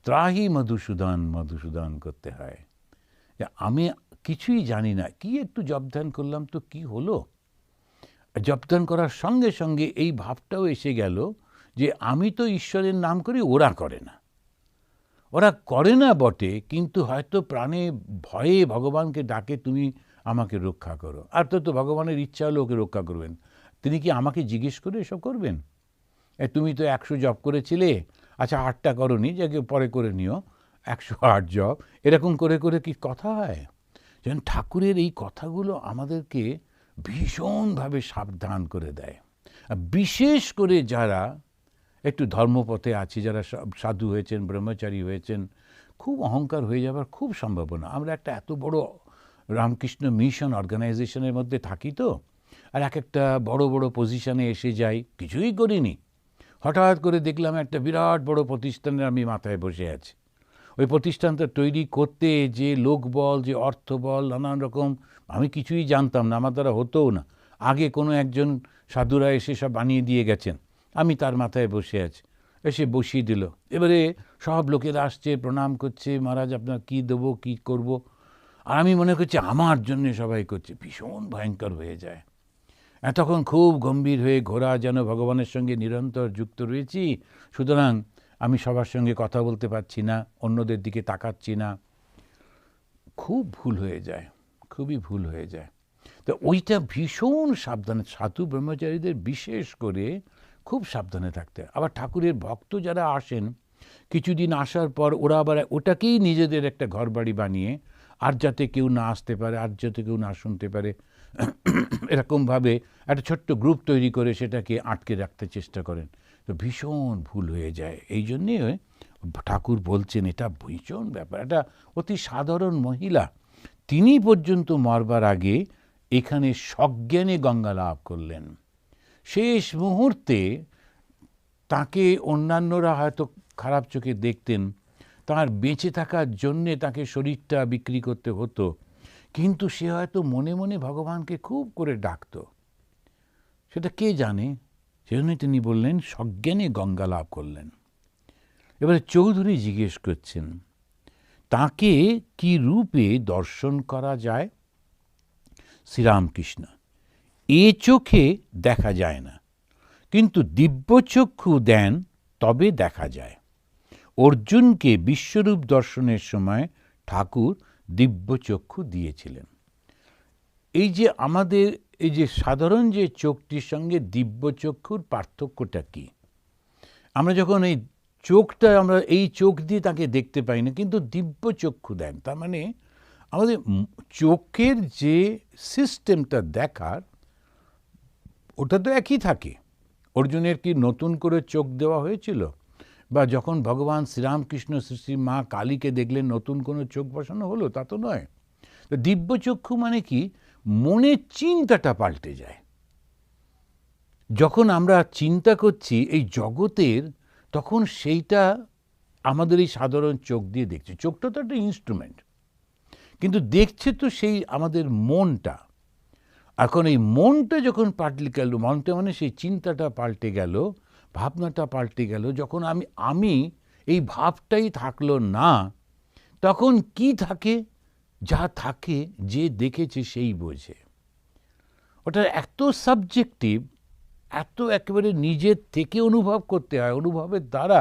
ত্রাহি মধুসূদন মধুসূদন করতে হয়। যে আমি কিছুই জানি না, কি একটু জপ ধ্যান করলাম তো কি হলো? জপ ধ্যান করার সঙ্গে সঙ্গে এই ভাবটাও এসে গেল যে আমি তো ঈশ্বরের নাম করি, ওরা করে না। ওরা করে না বটে, কিন্তু হয়তো প্রাণে ভয়ে ভগবানকে ডাকে, তুমি আমাকে রক্ষা করো। আর তো ভগবানের ইচ্ছা হলো ওকে রক্ষা করবেন, তিনি কি আমাকে জিজ্ঞেস করে এসব করবেন? তুমি তো 100 জপ করেছিলে, আচ্ছা 8টা করোনি, যাকে পরে করে নিও, 108 জপ, এরকম করে করে কি কথা হয়? যেন ঠাকুরের এই কথাগুলো আমাদেরকে ভীষণভাবে সাবধান করে দেয়। বিশেষ করে যারা একটু ধর্মপথে আছে, যারা সাধু হয়েছেন, ব্রহ্মচারী হয়েছেন, খুব অহংকার হয়ে যাবার খুব সম্ভাবনা। আমরা একটা এত বড় রামকৃষ্ণ মিশন অর্গানাইজেশনের মধ্যে থাকি তো, আর একটা বড় বড় পজিশনে এসে যাই, কিছুই করিনি, হঠাৎ করে দেখলাম একটা বিরাট বড় প্রতিষ্ঠানের আমি মাথায় বসে আছি। ওই প্রতিষ্ঠানটা তৈরি করতে যে লোকবল, যে অর্থবল, নানান রকম, আমি কিছুই জানতাম না, আমার দ্বারা হতোও না। আগে কোনো একজন সাধুরা এসে সব বানিয়ে দিয়ে গেছেন, আমি তার মাথায় বসে আছি, এসে বসিয়ে দিল। এবারে সব লোকেরা আসছে, প্রণাম করছে, মহারাজ আপনার কী দেবো, কী করব। আর আমি মনে করছি আমার জন্যে সবাই করছে, ভীষণ ভয়ঙ্কর হয়ে যায়। তখন খুব গম্ভীর হয়ে ঘোরা, যেন ভগবানের সঙ্গে নিরন্তর যুক্ত রয়েছি, সুতরাং আমি সবার সঙ্গে কথা বলতে পারছি না, অন্যদের দিকে তাকাচ্ছি না। খুব ভুল হয়ে যায়, খুবই ভুল হয়ে যায়। তো ওইটা ভীষণ সাবধানে, সাধু ব্রহ্মচারীদের বিশেষ করে খুব সাবধানে থাকতে হয়। আবার ঠাকুরের ভক্ত যারা আসেন, কিছুদিন আসার পর ওরা আবার ওটাকেই নিজেদের একটা ঘর বাড়ি বানিয়ে, আর যাতে কেউ না আসতে পারে, আর যাতে কেউ না শুনতে পারে, এরকমভাবে একটা ছোট্ট গ্রুপ তৈরি করে সেটাকে আটকে রাখতে চেষ্টা করেন। তো ভীষণ ভুল হয়ে যায়। এই জন্যে ঠাকুর বলছেন এটা ভীষণ ব্যাপার। একটা অতি সাধারণ মহিলা, তিনি পর্যন্ত মরবার আগে এখানে সজ্ঞানে গঙ্গা লাভ করলেন। শেষ মুহূর্তে তাকে অন্যান্যরা হয়তো খারাপ চোখে দেখতেন, তার বেঁচে থাকার জন্যে তাকে শরীরটা বিক্রি করতে হতো, কিন্তু সে হয়তো মনে মনে ভগবানকে খুব করে ডাকত, সেটা কে জানে। সেজন্যই তিনি বললেন সজ্ঞানে গঙ্গা লাভ করলেন। এবারে চৌধুরী জিজ্ঞেস করছেন তাকে কি রূপে দর্শন করা যায়? শ্রীরামকৃষ্ণ: এ চোখে দেখা যায় না, কিন্তু দিব্যচক্ষু দেন তবে দেখা যায়। অর্জুনকে বিশ্বরূপ দর্শনের সময় ঠাকুর দিব্যচক্ষু দিয়েছিলেন। এই যে আমাদের এই যে সাধারণ যে চোখটির সঙ্গে দিব্যচক্ষুর পার্থক্যটা কি? আমরা যখন এই চোখটা আমরা এই চোখ দিয়ে তাকে দেখতে পাই না, কিন্তু দিব্যচক্ষু দেন, তার মানে আমাদের চোখের যে সিস্টেমটা দেখার ওটা তো একই থাকে। অর্জুনের কি নতুন করে চোখ দেওয়া হয়েছিল? বা যখন ভগবান শ্রীরামকৃষ্ণ শ্রী মা কালীকে দেখলেন নতুন কোনো চোখ বসানো হলো? তা তো নয়। তো দিব্যচক্ষু মানে কি? মনের চিন্তাটা পাল্টে যায়। যখন আমরা চিন্তা করছি এই জগতের, তখন সেইটা আমাদের এই সাধারণ চোখ দিয়ে দেখছি। চোখটা তো একটা ইনস্ট্রুমেন্ট, কিন্তু দেখছে তো সেই আমাদের মনটা। এখন এই মনটা যখন পাল্টে গেল, মনটা মানে সেই চিন্তাটা পাল্টে গেল, ভাবনাটা পাল্টে গেল, যখন আমি এই ভাবটাই থাকলো না, তখন কি থাকে? যা থাকে যে দেখেছে সেই বোঝে। ওটা এত সাবজেক্টিভ, এত একেবারে নিজের থেকে অনুভব করতে হয়, অনুভবের দ্বারা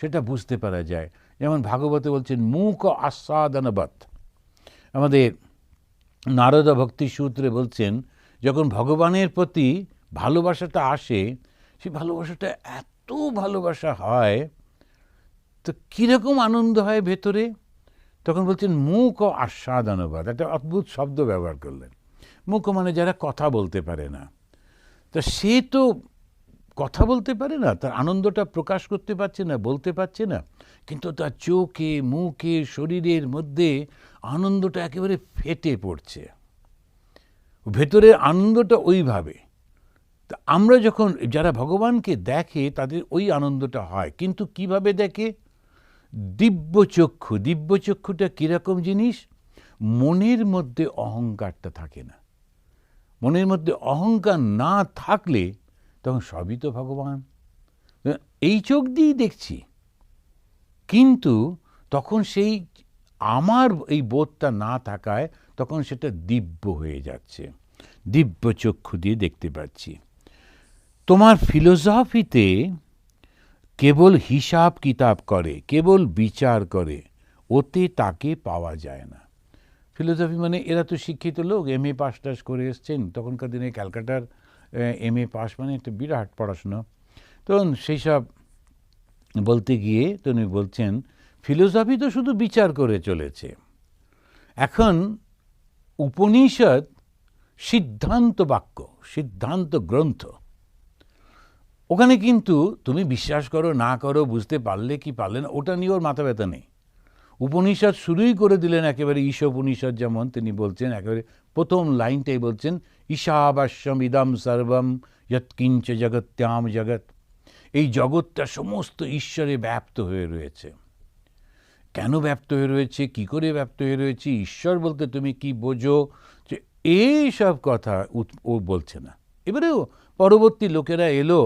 সেটা বুঝতে পারা যায়। যেমন ভাগবতে বলছেন মুখ আস্বাদনবৎ। আমাদের নারদ ভক্তি সূত্রে বলছেন যখন ভগবানের প্রতি ভালোবাসাটা আসে, সেই ভালোবাসাটা এত ভালোবাসা হয়, তো কীরকম আনন্দ হয় ভেতরে। তখন বলছেন মুখ আস্বাদনবৎ, একটা অদ্ভুত শব্দ ব্যবহার করলেন। মুখ মানে যারা কথা বলতে পারে না, তা সে তো কথা বলতে পারে না, তার আনন্দটা প্রকাশ করতে পারছে না, বলতে পারছে না, কিন্তু তার চোখে মুখে শরীরের মধ্যে আনন্দটা একেবারে ফেটে পড়ছে, ভেতরের আনন্দটা ওইভাবে। তা আমরা যখন যারা ভগবানকে দেখে তাদের ওই আনন্দটা হয়, কিন্তু কিভাবে দেখে? দিব্যচক্ষু। দিব্যচক্ষুটা কীরকম জিনিস? মনের মধ্যে অহংকারটা থাকে না। মনের মধ্যে অহংকার না থাকলে তখন সবই তো ভগবান। এই চোখ দিয়েই দেখছি, কিন্তু তখন সেই আমার এই বোধটা না থাকায় তখন সেটা দিব্য হয়ে যাচ্ছে, দিব্য চক্ষু দিয়ে দেখতে পাচ্ছি। তোমার ফিলোসফিতে কেবল হিসাব কিতাব করে, কেবল বিচার করে, ওতে তাকে পাওয়া যায় না। ফিলোসফি মানে এরা তো শিক্ষিত লোক, MA পাস টাস করে এসছেন, তখনকার দিনে ক্যালকাটার MA পাস মানে একটা বিরাট পড়াশুনো। তখন সেই সব বলতে গিয়ে তিনি বলছেন ফিলোসফি তো শুধু বিচার করে চলেছে। এখন উপনিষদ সিদ্ধান্ত বাক্য, সিদ্ধান্ত গ্রন্থ, ওখানে কিন্তু তুমি বিশ্বাস করো না করো, বুঝতে পারলে কি পারলে না, ওটা নিয়ে ওর মাথা ব্যথা নেই। উপনিষদ শুরুই করে দিলেন একেবারে ঈশোপনিষদ, যেমন তিনি বলছেন একেবারে প্রথম লাইনটাই বলছেন ঈশাবাস্যম ইদম সর্বম যৎকিঞ্চ জগত্যাম জগৎ। এই জগৎটা সমস্ত ঈশ্বরে ব্যাপ্ত হয়ে রয়েছে। কেন ব্যাপ্ত হয়ে রয়েছে, কি করে ব্যাপ্ত হয়ে রয়েছে, ঈশ্বর বলতে তুমি কি বোঝো, যে এই সব কথা ও বলছে না। এবারেও পরবর্তী লোকেরা এলো,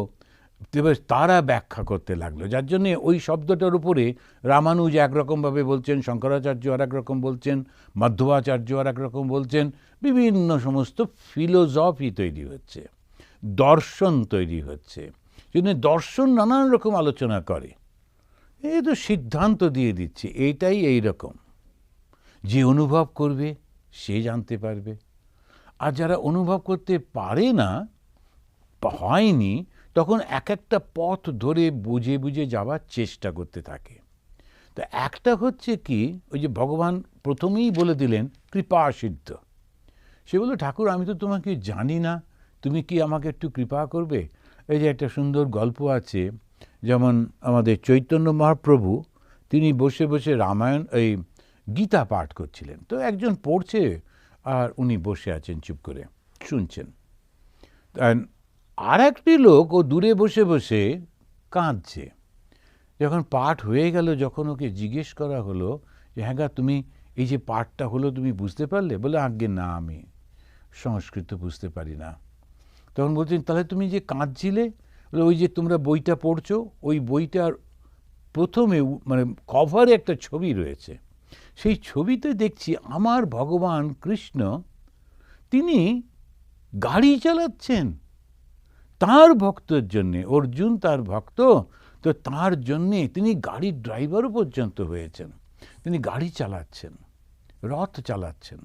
এবার তারা ব্যাখ্যা করতে লাগলো, যার জন্যে ওই শব্দটার উপরে রামানুজ একরকমভাবে বলছেন, শঙ্করাচার্য আর একরকম বলছেন, মাধ্বাচার্য আর একরকম বলছেন, বিভিন্ন সমস্ত ফিলোসফি তৈরি হচ্ছে, দর্শন তৈরি হচ্ছে। জন্য দর্শন নানান রকম আলোচনা করে। এই তো সিদ্ধান্ত দিয়ে দিচ্ছে এইটাই এই রকম। যে অনুভব করবে সে জানতে পারবে, আর যারা অনুভব করতে পারে না, হয়নি, তখন এক একটা পথ ধরে বুঝে বুঝে যাওয়ার চেষ্টা করতে থাকে। তো একটা হচ্ছে কি, ওই যে ভগবান প্রথমেই বলে দিলেন কৃপা সিদ্ধ। সে বলল ঠাকুর আমি তো তোমাকে জানি না, তুমি কি আমাকে একটু কৃপা করবে? এই যে একটা সুন্দর গল্প আছে, যেমন আমাদের চৈতন্য মহাপ্রভু তিনি বসে বসে রামায়ণ এই গীতা পাঠ করছিলেন, তো একজন পড়ছে আর উনি বসে আছেন চুপ করে শুনছেন। আর একটি লোক ও দূরে বসে বসে কাঁদছে। যখন পাঠ হয়ে গেল, যখন ওকে জিজ্ঞেস করা হলো যে হ্যাঁ গা তুমি এই যে পাঠটা হলো তুমি বুঝতে পারলে? বলে, আজ্ঞে না, আমি সংস্কৃত বুঝতে পারি না। তখন বলছেন, তাহলে তুমি যে কাঁদছিলে, বলে, ওই যে তোমরা বইটা পড়ছো, ওই বইটার প্রথমে মানে কভারে একটা ছবি রয়েছে। সেই ছবিতে দেখছি আমার ভগবান কৃষ্ণ তিনি গাড়ি চালাচ্ছেন তার ভক্তের জন্যে। অর্জুন তার ভক্ত, তো তার জন্যে তিনি গাড়ির ড্রাইভারও পর্যন্ত হয়েছেন। তিনি গাড়ি চালাচ্ছেন, রথ চালাচ্ছেন।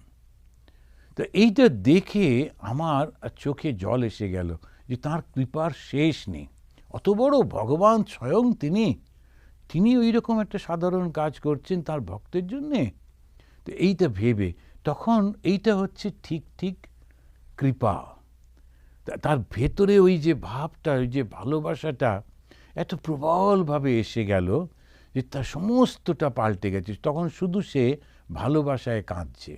তো এইটা দেখে আমার চোখে জল এসে গেল যে তার কৃপার শেষ নেই। অত বড় ভগবান স্বয়ং তিনি ওই রকম একটা সাধারণ কাজ করছেন তার ভক্তের জন্যে। তো এইটা ভেবে তখন এইটা হচ্ছে ঠিক ঠিক কৃপা। তার ভেতরে ওই যে ভাবটা, ওই যে ভালোবাসাটা এত প্রবলভাবে এসে গেল যে তার সমস্তটা পাল্টে গেছে। তখন শুধু সে ভালোবাসায় কাঁদছে।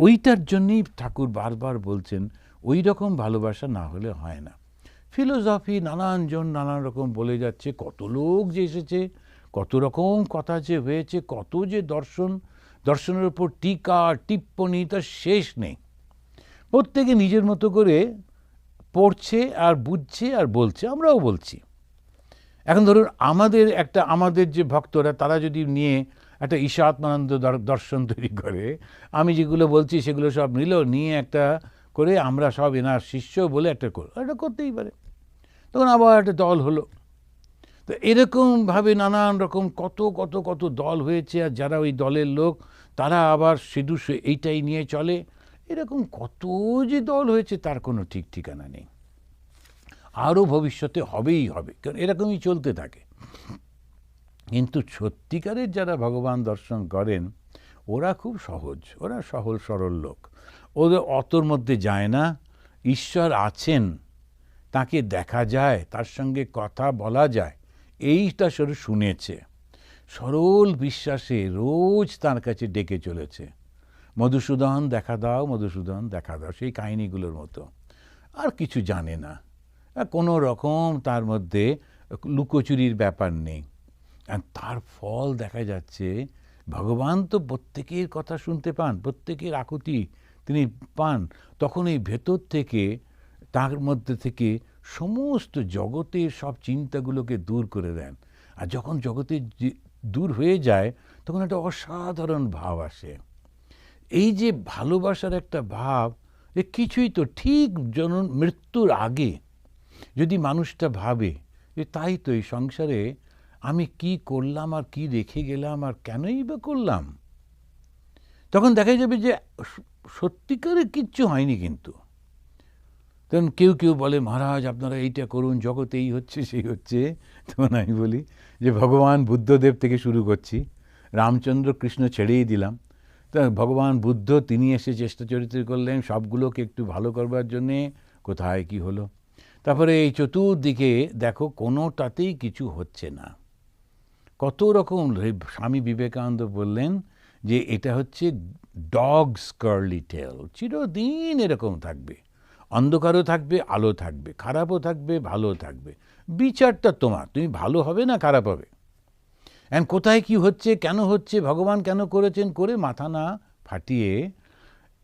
ওইটার জন্যেই ঠাকুর বারবার বলছেন ওই রকম ভালোবাসা না হলে হয় না। ফিলোসফি নানানজন নানান রকম বলে যাচ্ছে, কত লোক যে এসেছে, কত রকম কথা যে হয়েছে, কত যে দর্শনের উপর টিকা টিপ্পনী, তার শেষ নেই। প্রত্যেকে নিজের মতো করে পড়ছে আর বুঝছে আর বলছে, আমরাও বলছি। এখন ধরুন আমাদের যে ভক্তরা, তারা যদি নিয়ে একটা ঈশাত্মানন্দ দর্শন তৈরি করে, আমি যেগুলো বলছি সেগুলো সব নিয়ে একটা করে আমরা সব এনার শিষ্য বলে একটা করতেই পারে। তখন আবার একটা দল হলো। তো এরকমভাবে নানান রকম কত কত কত দল হয়েছে, আর যারা ওই দলের লোক তারা আবার শুধু এইটাই নিয়ে চলে। এরকম কত যে দল হয়েছে তার কোনো ঠিক ঠিকানা নেই। আরও ভবিষ্যতে হবেই হবে, কারণ এরকমই চলতে থাকে। কিন্তু সত্যিকারের যারা ভগবান দর্শন করেন ওরা খুব সহজ, ওরা সহজ সরল লোক। ওদের অতর মধ্যে যায় না। ঈশ্বর আছেন, তাকে দেখা যায়, তার সঙ্গে কথা বলা যায়, এইটা শুধু শুনেছে। সরল বিশ্বাসে রোজ তার কাছে ডেকে চলেছে, মধুসূদন দেখা দাও, মধুসূদন দেখা দাও, সেই কাহিনীগুলোর মতো। আর কিছু জানে না, কোনো রকম তার মধ্যে লুকোচুরির ব্যাপার নেই। আর তার ফল দেখা যাচ্ছে, ভগবান তো প্রত্যেকের কথা শুনতে পান, প্রত্যেকের আকুতি তিনি পান। তখন এই ভেতর থেকে, তার মধ্যে থেকে সমস্ত জগতের সব চিন্তাগুলোকে দূর করে দেন। আর যখন জগতের দূর হয়ে যায় তখন একটা অসাধারণ ভাব আসে। এই যে ভালোবাসার একটা ভাব, এ কিছুই তো ঠিক মৃত্যুর আগে যদি মানুষটা ভাবে যে তাই তো এই সংসারে আমি কি করলাম আর কি রেখে গেলাম আর কেনই বা করলাম, তখন দেখা যাবে যে সত্যিকারে কিচ্ছু হয়নি। কিন্তু তখন কেউ কেউ বলে, মহারাজ আপনারা এইটা করুন, জগতে এই হচ্ছে সেই হচ্ছে। তখন আমি বলি যে ভগবান বুদ্ধদেব থেকে শুরু করছি, রামচন্দ্র কৃষ্ণ ছেড়েই দিলাম। তা ভগবান বুদ্ধ তিনি এসে চেষ্টা চরিত্র করলেন সবগুলোকে একটু ভালো করবার জন্যে, কোথায় কি হলো। তারপরে এই চতুর্দিকে দেখো কোনোটাতেই কিছু হচ্ছে না। কত রকম, স্বামী বিবেকানন্দ বললেন যে এটা হচ্ছে ডগস কার্লি টেল, চিরদিন এরকম থাকবে। অন্ধকারও থাকবে, আলো থাকবে, খারাপও থাকবে, ভালো থাকবে। বিচারটা তোমার, তুমি ভালো হবে না খারাপ হবে। অ্যান্ড কোথায় কি হচ্ছে, কেন হচ্ছে, ভগবান কেন করেছেন, করে মাথা না ফাটিয়ে,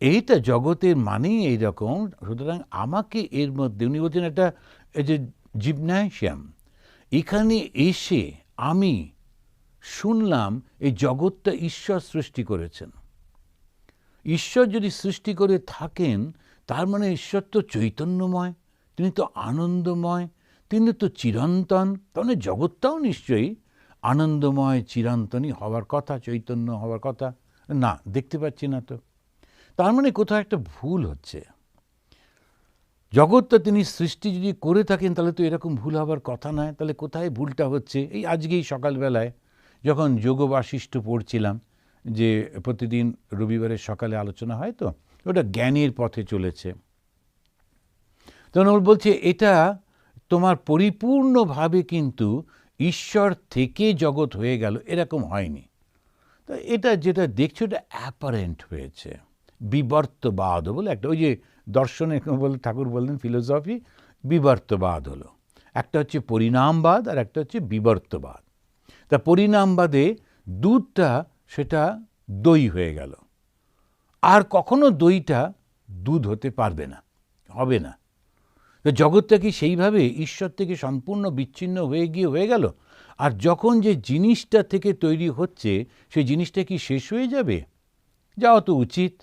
এইটা জগতের মানেই এইরকম। সুতরাং আমাকে এর মধ্যে, উনি বলছেন একটা এই যে জিমন্যাসিয়াম, এখানে এসে আমি শুনলাম এই জগৎটা ঈশ্বর সৃষ্টি করেছেন। ঈশ্বর যদি সৃষ্টি করে থাকেন তার মানে ঈশ্বর তো চৈতন্যময়, তিনি তো আনন্দময়, তিনি তো চিরন্তন। তাহলে জগৎটাও নিশ্চয়ই আনন্দময় চিরন্তনই হওয়ার কথা, চৈতন্য হওয়ার কথা। না, দেখতে পাচ্ছি না তো। তার মানে কোথাও একটা ভুল হচ্ছে। জগৎটা তিনি সৃষ্টি যদি করে থাকেন তাহলে তো এরকম ভুল হওয়ার কথা নয়। তাহলে কোথায় ভুলটা হচ্ছে? এই আজকেই সকালবেলায় যখন যোগ বাশিষ্ঠ পড়ছিলাম, যে প্রতিদিন রবিবারের সকালে আলোচনা হয়, তো ওটা জ্ঞানের পথে চলেছে। তখন বলছে এটা তোমার পরিপূর্ণভাবে কিন্তু ঈশ্বর থেকে জগৎ হয়ে গেল এরকম হয়নি। তো এটা যেটা দেখছো এটা অ্যাপারেন্ট হয়েছে। বিবর্তবাদ বলে একটা, ওই যে দর্শনে বলে ঠাকুর বললেন ফিলোসফি, বিবর্তবাদ হলো একটা, হচ্ছে পরিণামবাদ আর একটা হচ্ছে বিবর্তবাদ। তা পরিণামবাদে দুধটা সেটা দই হয়ে গেল। আর কখনো দইটা দুধ হতে পারবে না, হবে না। তো জগৎটা কি সেইভাবে ঈশ্বর থেকে সম্পূর্ণ বিচ্ছিন্ন হয়ে গেল? আর যখন যে জিনিসটা থেকে তৈরি হচ্ছে সেই জিনিসটা কি শেষ হয়ে যাবে? যাওয়া তো উচিত।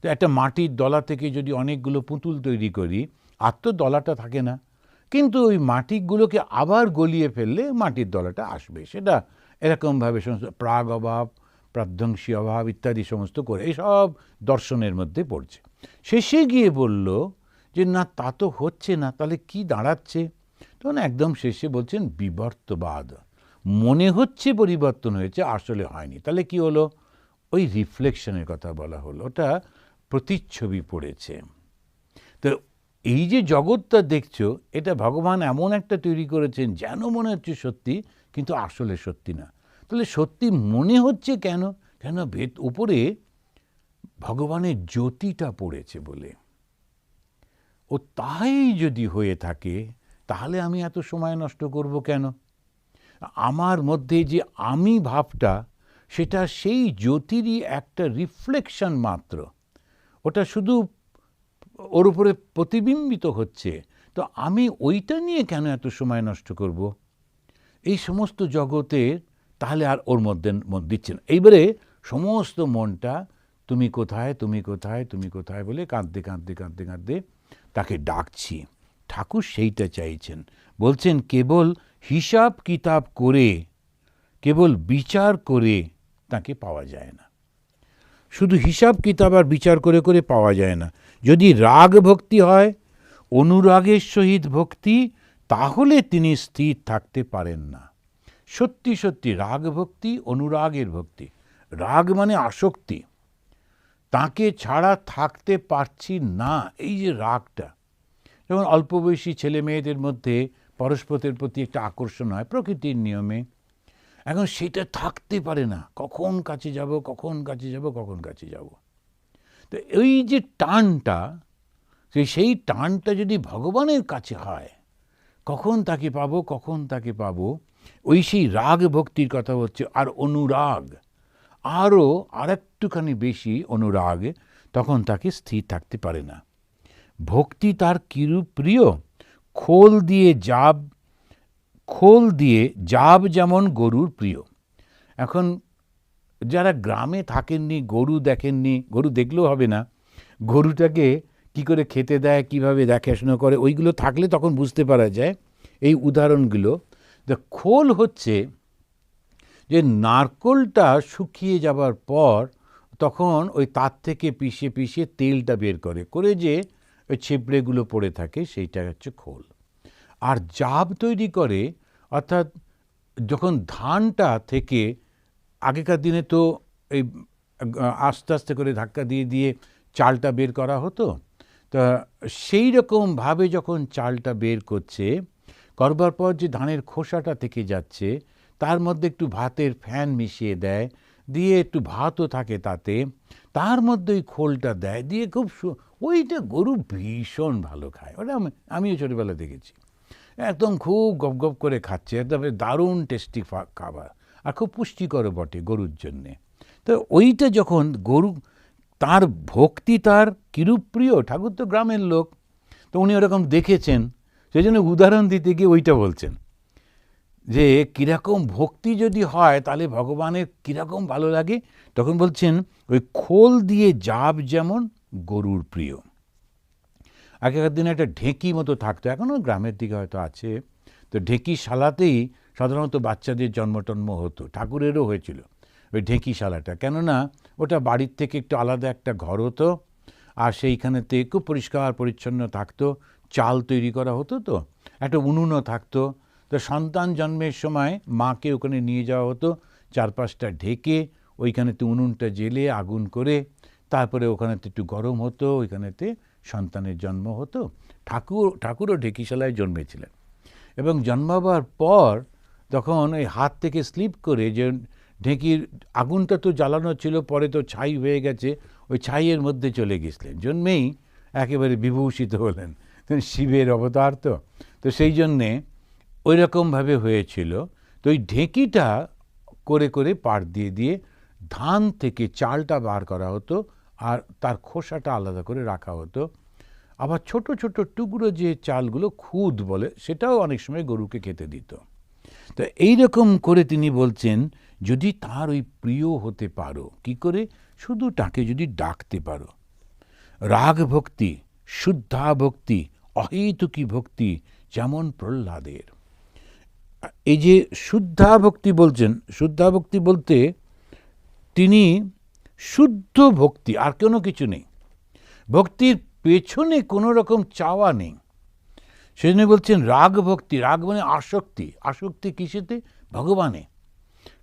তো একটা মাটির দলা থেকে যদি অনেকগুলো পুতুল তৈরি করি, আর তো দলাটা থাকে না, কিন্তু ওই মাটিগুলোকে আবার গলিয়ে ফেললে মাটির দলাটা আসবে। সেটা এরকমভাবে সমস্ত প্রাগ অভাব, প্রাধ্বংসী অভাব ইত্যাদি সমস্ত করে এইসব দর্শনের মধ্যে পড়ছে। শেষে গিয়ে বলল যে না, তা তো হচ্ছে না, তাহলে কি দাঁড়াচ্ছে? তখন একদম শেষে বলছেন বিবর্তবাদ। মনে হচ্ছে পরিবর্তন হয়েছে, আসলে হয়নি। তাহলে কি হলো? ওই রিফ্লেকশনের কথা বলা হলো, ওটা প্রতিচ্ছবি পড়েছে। তো এই যে জগৎটা দেখছো, এটা ভগবান এমন একটা তৈরি করেছেন যেন মনে হচ্ছে সত্যি, কিন্তু আসলে সত্যি না। তাহলে সত্যি মনে হচ্ছে কেন? কেন উপরে ভগবানের জ্যোতিটা পড়েছে বলে। ও তাই যদি হয়ে থাকে, তাহলে আমি এত সময় নষ্ট করব কেন? আমার মধ্যে যে আমি ভাবটা, সেটা সেই জ্যোতিরই একটা রিফ্লেকশন মাত্র। ওটা শুধু ওর উপরে প্রতিবিম্বিত হচ্ছে। তো আমি ওইটা নিয়ে কেন এত সময় নষ্ট করব? এই সমস্ত জগতের তাহলে আর ওর মধ্যে দিচ্ছে না। এইবারে সমস্ত মনটা তুমি কোথায়, তুমি কোথায়, তুমি কোথায় বলে কাঁদতে কাঁদতে কাঁদতে কাঁদতে তাকে ডাকছি। ঠাকুর সেইটা চাইছেন। বলছেন কেবল হিসাব কিতাব করে, কেবল বিচার করে তাকে পাওয়া যায় না। শুধু হিসাব কিতাব আর বিচার করে করে পাওয়া যায় না। যদি রাগ ভক্তি হয়, অনুরাগের সহিত ভক্তি, তাহলে তিনি স্থির থাকতে পারেন না। সত্যি সত্যি রাগ ভক্তি, অনুরাগের ভক্তি। রাগ মানে আসক্তি, তাকে ছাড়া থাকতে পারছি না, এই যে রাগটা। যেমন অল্প বয়সী ছেলে মেয়েদের মধ্যে পরস্পরের প্রতি একটা আকর্ষণ হয় প্রকৃতির নিয়মে, এখন সেটা থাকতে পারে না। কখন কাছে যাব, কখন কাছে যাব, কখন কাছে যাব। তো এই যে টানটা, সেই টানটা যদি ভগবানের কাছে হয়, কখন তাকে পাবো, কখন তাকে পাবো, ওই সেই রাগ ভক্তির কথা হচ্ছে। আর অনুরাগ, আরও আরেকটুখানি বেশি অনুরাগ, তখন তাকে স্থির থাকতে পারে না। ভক্তি তার কিরূপ প্রিয়, খোল দিয়ে জাব যেমন গরুর প্রিয়। এখন যারা গ্রামে থাকেননি, গরু দেখেননি, গরু দেখলেও হবে না, গরুটাকে কি করে খেতে দেয়, কিভাবে দেখাশোনা করে, ওইগুলো থাকলে তখন বুঝতে পারা যায় এই উদাহরণগুলো। খোল হচ্ছে যে নারকোলটা শুকিয়ে যাবার পর তখন ওই তার থেকে পিষে পিষে তেলটা বের করে যে ওই ছিবড়েগুলো পড়ে থাকে, সেইটা হচ্ছে খোল। আর জাব তৈরি করে, অর্থাৎ যখন ধানটা থেকে, আগেকার দিনে তো এই আস্তে আস্তে করে ধাক্কা দিয়ে দিয়ে চালটা বের করা হতো। তা সেই রকমভাবে যখন চালটা বের করবার পর যে ধানের খোসাটা থেকে যাচ্ছে, তার মধ্যে একটু ভাতের ফ্যান মিশিয়ে দেয়, দিয়ে একটু ভাতও থাকে তাতে, তার মধ্যে ওই খোলটা দেয়, দিয়ে খুব ওইটা গরু ভীষণ ভালো খায়। ওটা আমিও ছোটোবেলা দেখেছি, একদম খুব গপ গপ করে খাচ্ছে, একদম দারুণ টেস্টি খাবার, আর খুব পুষ্টিকর বটে গরুর জন্যে। তো ওইটা যখন গরু, তার ভক্তি তার কিরূপ প্রিয়। ঠাকুর তো গ্রামের লোক, তো উনি ওরকম দেখেছেন, সেই জন্য উদাহরণ দিতে গিয়ে ওইটা বলছেন যে কীরকম ভক্তি যদি হয় তাহলে ভগবানের কীরকম ভালো লাগে। তখন বলছেন ওই খোল দিয়ে জাব যেমন গরুর প্রিয়। আগেকার দিনে একটা ঢেঁকি মতো থাকতো, এখনও গ্রামের দিকে হয়তো আছে, তো ঢেঁকি শালাতেই সাধারণত বাচ্চাদের জন্মটন্ম হতো, ঠাকুরেরও হয়েছিল ওই ঢেঁকি শালাটা। কেননা ওটা বাড়ির থেকে একটু আলাদা একটা ঘর হতো, আর সেইখানেতে খুব পরিষ্কার পরিচ্ছন্ন থাকতো, চাল তৈরি করা হতো, তো একটা উনুনও থাকতো। তো সন্তান জন্মের সময় মাকে ওখানে নিয়ে যাওয়া হতো, চারপাশটা ঢেকে ওইখানেতে উনুনটা জ্বেলে আগুন করে, তারপরে ওখানেতে একটু গরম হতো, ওইখানেতে সন্তানের জন্ম হতো। ঠাকুরও ঢেকিশালায় জন্মেছিলেন, এবং জন্মাবার পর তখন ওই হাত থেকে স্লিপ করে, যে ঢেঁকির আগুনটা তো জ্বালানো ছিল, পরে তো ছাই হয়ে গেছে, ওই ছাইয়ের মধ্যে চলে গেছিলেন, জন্মেই একেবারে বিভূষিত হলেন, শিবের অবতার তো সেই জন্যে ওই রকমভাবে হয়েছিল। তো ওই ঢেঁকিটা করে করে পাড় দিয়ে দিয়ে ধান থেকে চালটা বার করা হতো আর তার খোসাটা আলাদা করে রাখা হতো। আবার ছোট ছোট টুকরো যে চালগুলো খুদ বলে, সেটাও অনেক সময় গরুকে খেতে দিত। তো এইরকম করে তিনি বলছেন, যদি তার ওই প্রিয় হতে পারো, কি করে? শুধু তাকে যদি ডাকতে পারো। রাগ ভক্তি, শুদ্ধা ভক্তি, অহেতুকী ভক্তি, যেমন প্রহ্লাদের। এই যে শুদ্ধা ভক্তি বলছেন, শুদ্ধা ভক্তি বলতে তিনি শুদ্ধ ভক্তি, আর কোনো কিছু নেই, ভক্তির পেছনে কোনো রকম চাওয়া নেই। সেজন্য বলছেন রাগ ভক্তি। রাগ মানে আসক্তি। আসক্তি কিসেতে? ভগবানে।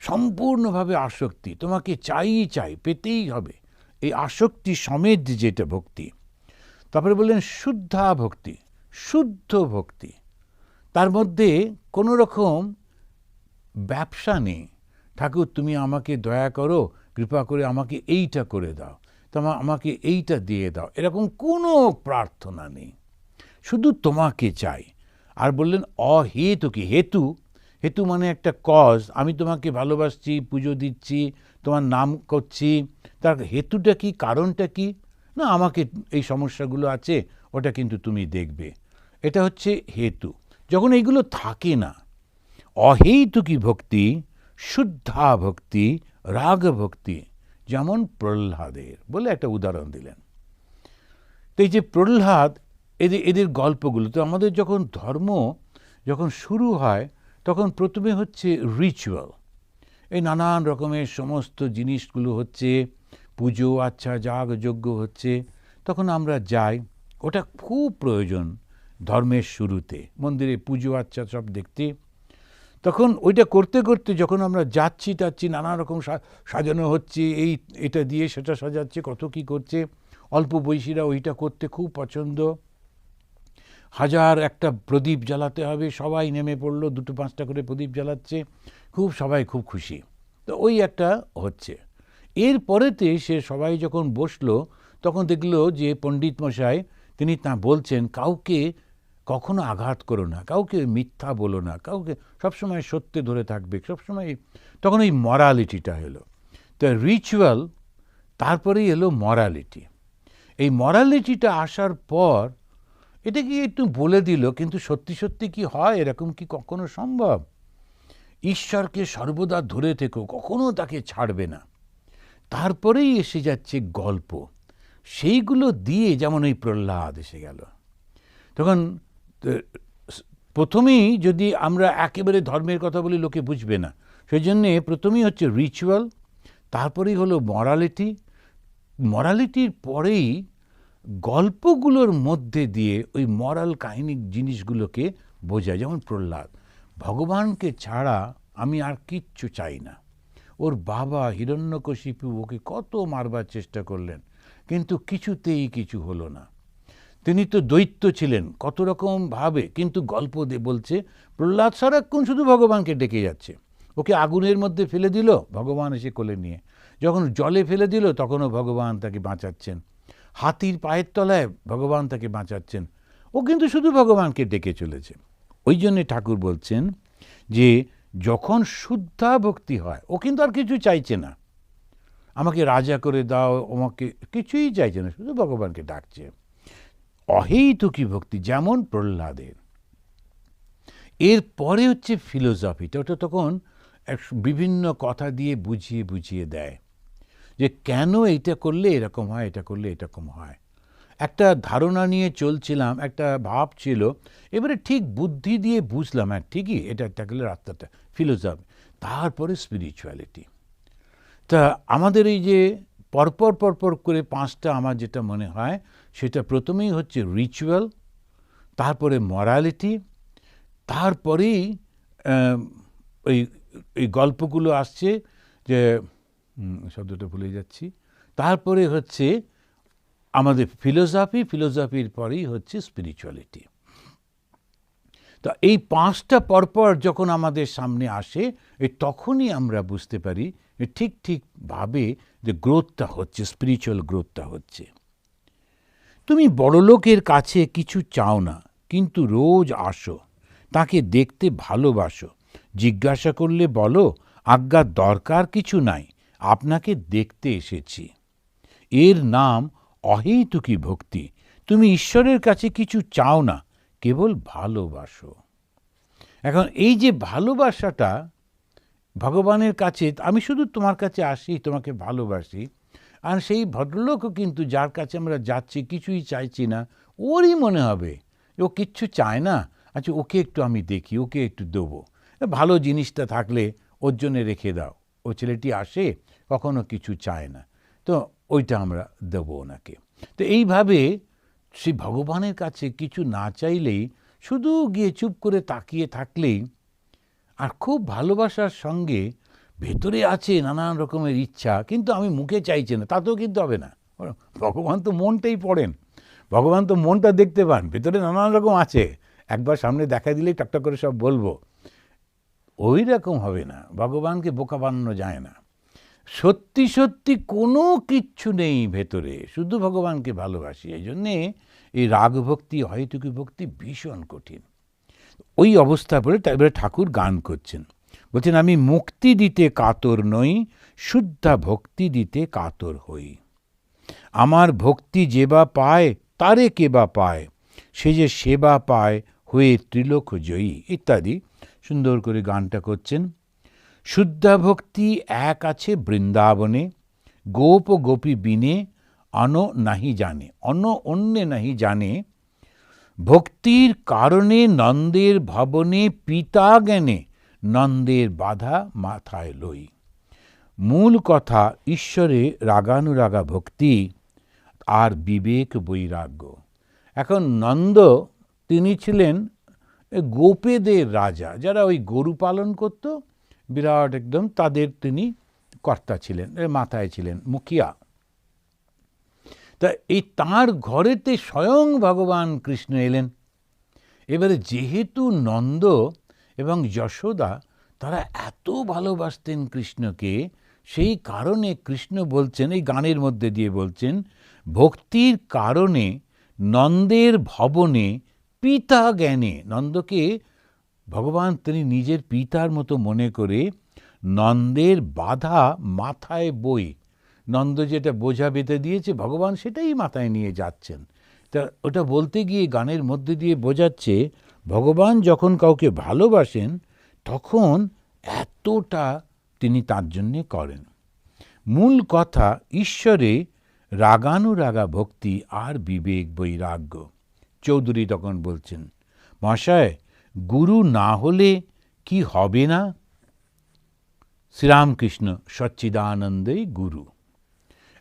সম্পূর্ণভাবে আসক্তি, তোমাকে চাই, পেতেই হবে, এই আসক্তি সমেত যেটা ভক্তি। তারপরে বললেন শুদ্ধা ভক্তি, শুদ্ধ ভক্তি, তার মধ্যে কোনো রকম ব্যবসা নেই। ঠাকুর তুমি আমাকে দয়া করো, কৃপা করে আমাকে এইটা করে দাও, আমাকে এইটা দিয়ে দাও, এরকম কোনো প্রার্থনা নেই, শুধু তোমাকে চাই। আর বললেন অহেতুকি। হেতু, হেতু মানে একটা কজ, আমি তোমাকে ভালোবাসছি, পুজো দিচ্ছি, তোমার নাম করছি, তার হেতুটা কি, কারণটা কি? না, আমাকে এই সমস্যাগুলো আছে, ওটা কিন্তু তুমি দেখবে, এটা হচ্ছে হেতু। যখন এইগুলো থাকে না, অহেতুকি ভক্তি, শুদ্ধা ভক্তি, রাগ ভক্তি, যেমন প্রহ্লাদের বলে একটা উদাহরণ দিলেন। তো এই যে প্রহ্লাদ, এদের গল্পগুলো, তো আমাদের যখন ধর্ম যখন শুরু হয়, তখন প্রথমে হচ্ছে রিচুয়াল, এই নানান রকমের সমস্ত জিনিসগুলো হচ্ছে, পুজো আচ্ছা যাগ যজ্ঞ হচ্ছে, তখন আমরা যাই, ওটা খুব প্রয়োজন ধর্মের শুরুতে, মন্দিরে পুজো আচ্ছা সব দেখতে। তখন ওইটা করতে করতে যখন আমরা যাচ্ছি টাচ্ছি, নানা রকম সাজানো হচ্ছে, এটা দিয়ে সেটা সাজাচ্ছে, কত কি করছে। অল্প বয়সীরা ওইটা করতে খুব পছন্দ, 1001টা প্রদীপ জ্বালাতে হবে, সবাই নেমে পড়লো, 2-5টা করে প্রদীপ জ্বালাচ্ছে, সবাই খুব খুশি। তো ওই একটা হচ্ছে। এর পরেতে সে সবাই যখন বসলো, তখন দেখলো যে পণ্ডিত মশাই তিনি তা বলছেন, কাউকে কখনো আঘাত করো না, কাউকে মিথ্যা বলো না, কাউকে সবসময় সত্যে ধরে থাকবে সবসময়। তখন ওই মরালিটিটা এলো। তো রিচুয়াল, তারপরেই এলো মরালিটি। এই মরালিটিটা আসার পর এটা কি একটু বলে দিল, কিন্তু সত্যি সত্যি কি হয়? এরকম কি কখনো সম্ভব? ঈশ্বরকে সর্বদা ধরে থেকো, কখনো তাকে ছাড়বে না। তারপরেই এসে যাচ্ছে গল্প, সেইগুলো দিয়ে, যেমন এই প্রহ্লাদ এসে গেল। তখন প্রথমেই যদি আমরা একেবারে ধর্মের কথা বলি, লোকে বুঝবে না, সেই জন্যে প্রথমেই হচ্ছে রিচুয়াল, তারপরেই হলো মরালিটি, মরালিটির পরেই গল্পগুলোর মধ্যে দিয়ে ওই মরাল কাহিনী জিনিসগুলোকে বোঝায়। যেমন প্রহ্লাদ, ভগবানকে ছাড়া আমি আর কিচ্ছু চাই না। ওর বাবা হিরণ্যকশিপু ওকে কত মারবার চেষ্টা করলেন, কিন্তু কিছুতেই কিছু হলো না। তিনি তো দৈত্য ছিলেন কত রকম ভাবে, কিন্তু গল্প বলছে প্রহ্লাদ সারাক্ষণ শুধু ভগবানকে ডেকে যাচ্ছে। ওকে আগুনের মধ্যে ফেলে দিল, ভগবান এসে কোলে নিয়ে, যখন জলে ফেলে দিল তখনও ভগবান তাকে বাঁচাচ্ছেন, হাতির পায়ের তলায় ভগবান তাকে বাঁচাচ্ছেন, ও কিন্তু শুধু ভগবানকে ডেকে চলেছে। ওই জন্যে ঠাকুর বলছেন যে যখন শুদ্ধা ভক্তি হয়, ও কিন্তু আর কিছু চাইছে না, আমাকে রাজা করে দাও, আমাকে কিছুই চাইছে না, শুধু ভগবানকে ডাকছে। অহেতুকী ভক্তি, যেমন প্রহ্লাদের। এর পরে হচ্ছে ফিলোসফিটা, ওটা তখন বিভিন্ন কথা দিয়ে বুঝিয়ে বুঝিয়ে দেয় যে কেন এইটা করলে এরকম হয়, এটা করলে এরকম হয়। একটা ধারণা নিয়ে চলছিলাম, একটা ভাব ছিল, এবারে ঠিক বুদ্ধি দিয়ে বুঝলাম, হ্যাঁ ঠিকই, এটা গেলে রাস্তাটা, ফিলোসফি। তারপরে স্পিরিচুয়ালিটি। তা আমাদের এই যে পরপর পরপর করে 5টা আমার যেটা মনে হয়, সেটা প্রথমেই হচ্ছে রিচুয়াল, তারপরে মরালিটি, তারপরেই ওই ওই গল্পগুলো আসছে, যে শব্দটা ভুলে যাচ্ছি, তারপরে হচ্ছে আমাদের ফিলোসফি, ফিলোসফির পরেই হচ্ছে স্পিরিচুয়ালিটি। তো এই 5টা পরপর যখন আমাদের সামনে আসে, তখনই আমরা বুঝতে পারি ঠিক ঠিকভাবে যে গ্রোথটা হচ্ছে, স্পিরিচুয়াল গ্রোথটা হচ্ছে। তুমি বড়লোকের কাছে কিছু চাও না, কিন্তু রোজ আসো, তাকে দেখতে ভালোবাসো, জিজ্ঞাসা করলে বলো আজ্ঞার দরকার কিছু নাই, আপনাকে দেখতে এসেছি। এর নাম অহেতুকী ভক্তি। তুমি ঈশ্বরের কাছে কিছু চাও না, কেবল ভালোবাসো। এখন এই যে ভালোবাসাটা ভগবানের কাছে, আমি শুধু তোমার কাছে আসি, তোমাকে ভালোবাসি, আর সেই ভদ্রলোকও কিন্তু যার কাছে আমরা যাচ্ছি কিছুই চাইছি না, ওরই মনে হবে ও কিচ্ছু চায় না, আচ্ছা ওকে একটু আমি দেখি, ওকে একটু দেবো, ভালো জিনিসটা থাকলে ওর জন্যে রেখে দাও। ও ছেলেটি আসে, কখনো কিছু চায় না, তো ওইটা আমরা দেবো ওনাকে। তো এইভাবে সেই ভগবানের কাছে কিছু না চাইলেই, শুধু গিয়ে চুপ করে তাকিয়ে থাকলেই, আর খুব ভালোবাসার সঙ্গে ভেতরে আছে নানান রকমের ইচ্ছা, কিন্তু আমি মুখে চাইছি না, তাতেও কিন্তু হবে না। ভগবান তো মনটাই পড়েন, ভগবান তো মনটা দেখতে পান, ভেতরে নানান রকম আছে, একবার সামনে দেখা দিলেই টকটক করে সব বলবো, ওই রকম হবে না। ভগবানকে বোকা বানানো যায় না। সত্যি সত্যি কোনো কিচ্ছু নেই ভেতরে, শুধু ভগবানকে ভালোবাসি। এই জন্যে এই রাগ ভক্তি, অহেতুকী ভক্তি ভীষণ কঠিন। ওই অবস্থা পড়ে তারপরে ঠাকুর গান করছেন, বলছেন আমি মুক্তি দিতে কাতর নই, শুদ্ধা ভক্তি দিতে কাতর হই। আমার ভক্তি যে বা পায়, তারে কে বা পায়, সে যে সেবা পায় হয়ে ত্রিলোক জয়ী, ইত্যাদি সুন্দর করে গানটা করছেন। শুদ্ধা ভক্তি এক আছে বৃন্দাবনে, গোপ গোপী বিনে অন নাহি জানে, অন্যে নাহি জানে। ভক্তির কারণে নন্দের ভবনে, পিতা জ্ঞানে নন্দের বাধা মাথায় লই। মূল কথা ঈশ্বরে রাগানুরাগা ভক্তি আর বিবেক বৈরাগ্য। এখন নন্দ তিনি ছিলেন গোপেদের রাজা, যারা ওই গরু পালন করত, বিরাট একদম, তাদের তিনি কর্তা ছিলেন, মাথায় ছিলেন, মুখিয়া। তা এই তাঁর ঘরেতে স্বয়ং ভগবান কৃষ্ণ এলেন। এবারে যেহেতু নন্দ এবং যশোদা তারা এত ভালোবাসতেন কৃষ্ণকে, সেই কারণে কৃষ্ণ বলছেন, এই গানের মধ্যে দিয়ে বলছেন, ভক্তির কারণে নন্দের ভবনে পিতা জ্ঞানে, নন্দকে ভগবান তিনি নিজের পিতার মতো মনে করে নন্দের বাধা মাথায় বই, নন্দ যেটা বোঝা বেঁধে দিয়েছে ভগবান সেটাই মাথায় নিয়ে যাচ্ছেন। তা ওটা বলতে গিয়ে গানের মধ্যে দিয়ে বোঝাচ্ছে, ভগবান যখন কাউকে ভালোবাসেন তখন এতটা তিনি তার জন্যে করেন। মূল কথা ঈশ্বরে রাগানুরাগা ভক্তি আর বিবেক বৈরাগ্য। চৌধুরী তখন বলছেন, মহাশয় গুরু না হলে কি হবে না? শ্রীরামকৃষ্ণ সচ্চিদানন্দেই গুরু।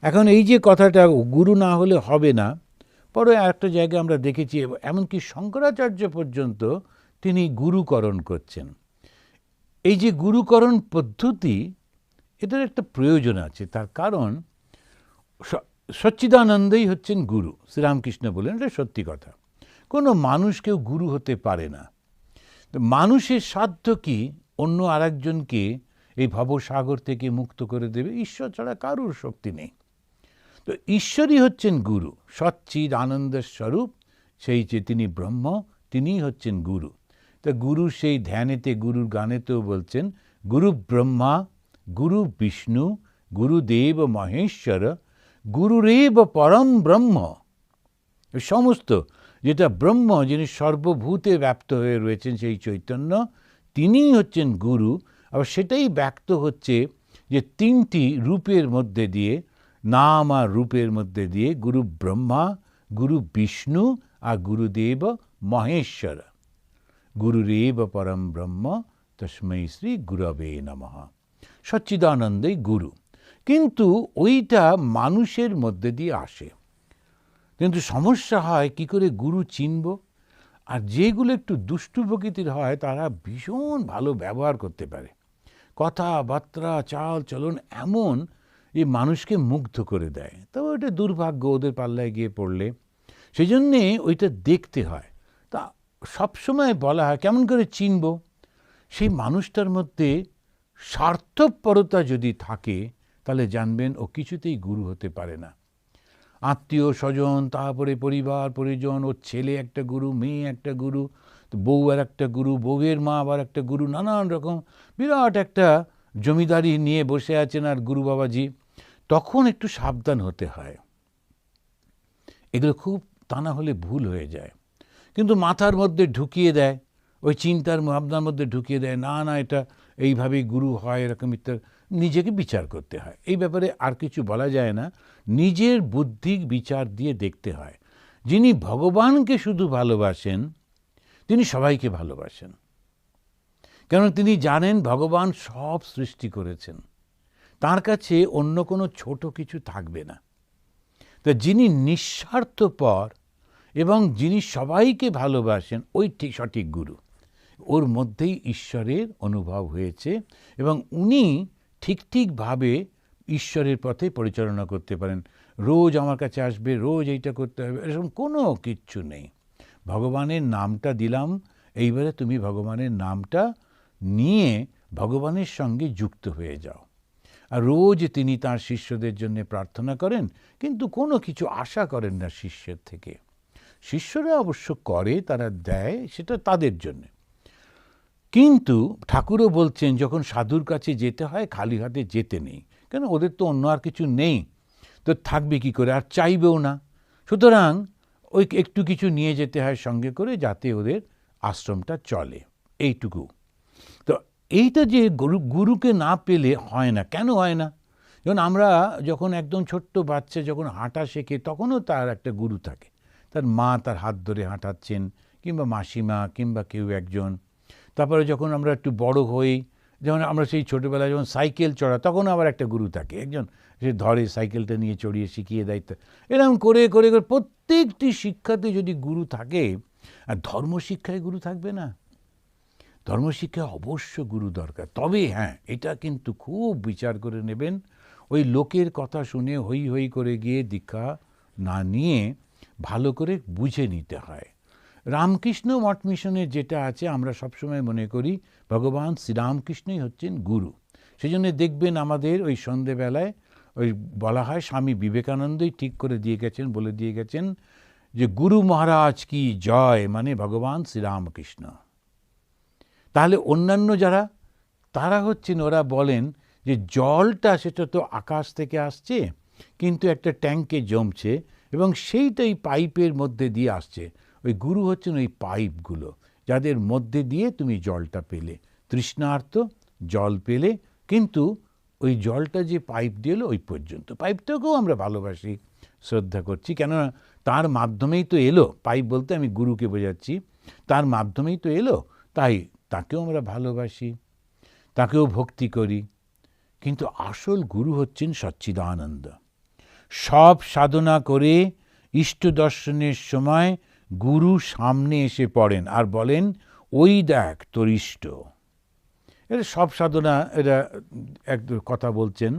এখন এই যে কথাটা গুরু না হলে হবে না, পরে আরেকটা জায়গায় আমরা দেখেছি, এমনকি শঙ্করাচার্য পর্যন্ত তিনি গুরুকরণ করছেন। এই যে গুরুকরণ পদ্ধতি, এটার একটা প্রয়োজন আছে, তার কারণ সচ্চিদানন্দই হচ্ছেন গুরু। শ্রীরামকৃষ্ণ বলেন, এটা সত্যি কথা, কোনো মানুষ কেউ গুরু হতে পারে না। মানুষের সাধ্য কি অন্য আরেকজনকে এই ভবসাগর থেকে মুক্ত করে দেবে? ঈশ্বর ছাড়া কারুর শক্তি নেই। তো ঈশ্বরই হচ্ছেন গুরু, সচ্চিদ আনন্দের স্বরূপ, সেই যে তিনি ব্রহ্ম, তিনিই হচ্ছেন গুরু। তা গুরু সেই ধ্যানেতে, গুরুর গানেতেও বলছেন, গুরু ব্রহ্মা গুরু বিষ্ণু গুরুদেব মহেশ্বর গুরুরেব পরম ব্রহ্ম। সমস্ত যেটা ব্রহ্ম, যিনি সর্বভূতে ব্যপ্ত হয়ে রয়েছেন, সেই চৈতন্য, তিনিই হচ্ছেন গুরু। আবার সেটাই ব্যক্ত হচ্ছে যে তিনটি রূপের মধ্যে দিয়ে, নাম আর রূপের মধ্যে দিয়ে, গুরু ব্রহ্মা, গুরু বিষ্ণু আর গুরুদেব মহেশ্বর। গুরুরেব পরম ব্রহ্ম তস্मै শ্রী গুরবে নমঃ। সচ্চিদানন্দেই গুরু, কিন্তু ওইটা মানুষের মধ্যে দিয়ে আসে। কিন্তু সমস্যা হয় কি করে গুরু চিনব? আর যেগুলো একটু দুষ্টু প্রকৃতির হয় তারা ভীষণ ভালো ব্যবহার করতে পারে, কথাবার্তা চাল চলন এমন যে মানুষকে মুগ্ধ করে দেয়। তবে ওটা দুর্ভাগ্য ওদের পাল্লায় গিয়ে পড়লে, সেই জন্যে ওইটা দেখতে হয়। তা সবসময় বলা হয় কেমন করে চিনব? সেই মানুষটার মধ্যে স্বার্থপরতা যদি থাকে তাহলে জানবেন ও কিছুতেই গুরু হতে পারে না। আত্মীয় স্বজন, তারপরে পরিবার পরিজন, ওর ছেলে একটা গুরু, মেয়ে একটা গুরু, বউ আর একটা গুরু, বউয়ের মা আবার একটা গুরু, নানান রকম বিরাট একটা জমিদারি নিয়ে বসে আছেন আর গুরু বাবাজি, তখন একটু সাবধান হতে হয়। এগুলো খুব তা না হলে ভুল হয়ে যায়। কিন্তু মাথার মধ্যে ঢুকিয়ে দেয়, ওই চিন্তার ভাবনার মধ্যে ঢুকিয়ে দেয়, না না এটা এইভাবেই গুরু হয়, এরকম ইত্যাদি। নিজেকে বিচার করতে হয়। এই ব্যাপারে আর কিছু বলা যায় না, নিজের বুদ্ধি বিচার দিয়ে দেখতে হয়। যিনি ভগবানকে শুধু ভালোবাসেন তিনি সবাইকে ভালোবাসেন, কেন তিনি জানেন ভগবান সব সৃষ্টি করেছেন, তার কাছে অন্য কোনো ছোট কিছু থাকবে না। তা যিনি নিঃস্বার্থপর এবং যিনি সবাইকে ভালোবাসেন, ওই ঠিক সঠিক গুরু। ওর মধ্যেই ঈশ্বরের অনুভব হয়েছে এবং উনি ঠিকভাবে ঈশ্বরের পথে পরিচালনা করতে পারেন। রোজ আমার কাছে আসবে, রোজ এইটা করতে হবে, এরকম কোনো কিচ্ছু নেই। ভগবানের নামটা দিলাম, এইবারে তুমি ভগবানের নামটা নিয়ে ভগবানের সঙ্গে যুক্ত হয়ে যাও। আর রোজ তিনি তার শিষ্যদের জন্য প্রার্থনা করেন, কিন্তু কোনো কিছু আশা করেন না শিষ্যের থেকে। শিষ্যরা অবশ্য করে, তারা দেয়, সেটা তাদের জন্য। কিন্তু ঠাকুরও বলছেন যখন সাধুর কাছে যেতে হয় খালি হাতে যেতে নেই, কেন ওদের তো অন্য আর কিছু নেই, তো থাকবে কি করে, আর চাইবেও না। সুতরাং ওই একটু কিছু নিয়ে যেতে হয় সঙ্গে করে, যাতে ওদের আশ্রমটা চলে, এইটুকু। তো এইটা যে গুরুকে না পেলে হয় না। কেন হয় না? যেমন আমরা যখন একদম ছোট্ট বাচ্চা যখন হাঁটা শেখে, তখনও তার একটা গুরু থাকে, তার মা তার হাত ধরে হাঁটাচ্ছেন, কিংবা মাসিমা, কিংবা কেউ একজন। তারপরে যখন আমরা একটু বড় হই, যেমন আমরা সেই ছোটোবেলায় যখন সাইকেল চড়া, তখন আবার একটা গুরু থাকে, একজন সে ধরে সাইকেলটা নিয়ে চড়িয়ে শিখিয়ে দেয়। এরকম করে করে করে প্রত্যেকটি শিক্ষাতে যদি গুরু থাকে, আর ধর্মশিক্ষায় গুরু থাকবে না? ধর্মশিক্ষায় অবশ্য গুরু দরকার। তবে হ্যাঁ, এটা কিন্তু খুব বিচার করে নেবেন। ওই লোকের কথা শুনে হই হই করে গিয়ে দীক্ষা না নিয়ে ভালো করে বুঝে নিতে হয়। রামকৃষ্ণ মঠ মিশনের যেটা আছে, আমরা সবসময় মনে করি ভগবান শ্রীরামকৃষ্ণই হচ্ছেন গুরু। সেই জন্য দেখবেন আমাদের ওই সন্ধেবেলায় ওই বলা হয়, স্বামী বিবেকানন্দই ঠিক করে দিয়ে গেছেন, বলে দিয়ে গেছেন যে গুরু মহারাজ কি জয়, মানে ভগবান শ্রীরামকৃষ্ণ। তাহলে অন্যান্য যারা, তারা হচ্ছেন, ওরা বলেন যে জলটা সেটা তো আকাশ থেকে আসছে, কিন্তু একটা ট্যাঙ্কে জমছে এবং সেইটাই পাইপের মধ্যে দিয়ে আসছে। ওই গুরু হচ্ছেন ওই পাইপগুলো, যাদের মধ্যে দিয়ে তুমি জলটা পেলে, তৃষ্ণার্ত জল পেলে, কিন্তু ওই জলটা যে পাইপ দিয়ে এলো ওই পর্যন্ত। পাইপটাকেও আমরা ভালোবাসি, শ্রদ্ধা করছি, কেননা তার মাধ্যমেই তো এলো। পাইপ বলতে আমি গুরুকে বোঝাচ্ছি, তার মাধ্যমেই তো এলো, তাই তাকেও আমরা ভালোবাসি, তাকেও ভক্তি করি। কিন্তু আসল গুরু হচ্ছেন সচ্চিদানন্দ। সব সাধনা করে ইষ্ট দর্শনের সময় গুরু সামনে এসে পড়েন আর বলেন, ওই দেখ তোর ইষ্ট। এটা সব সাধনা, এটা এক কথা বলছেন।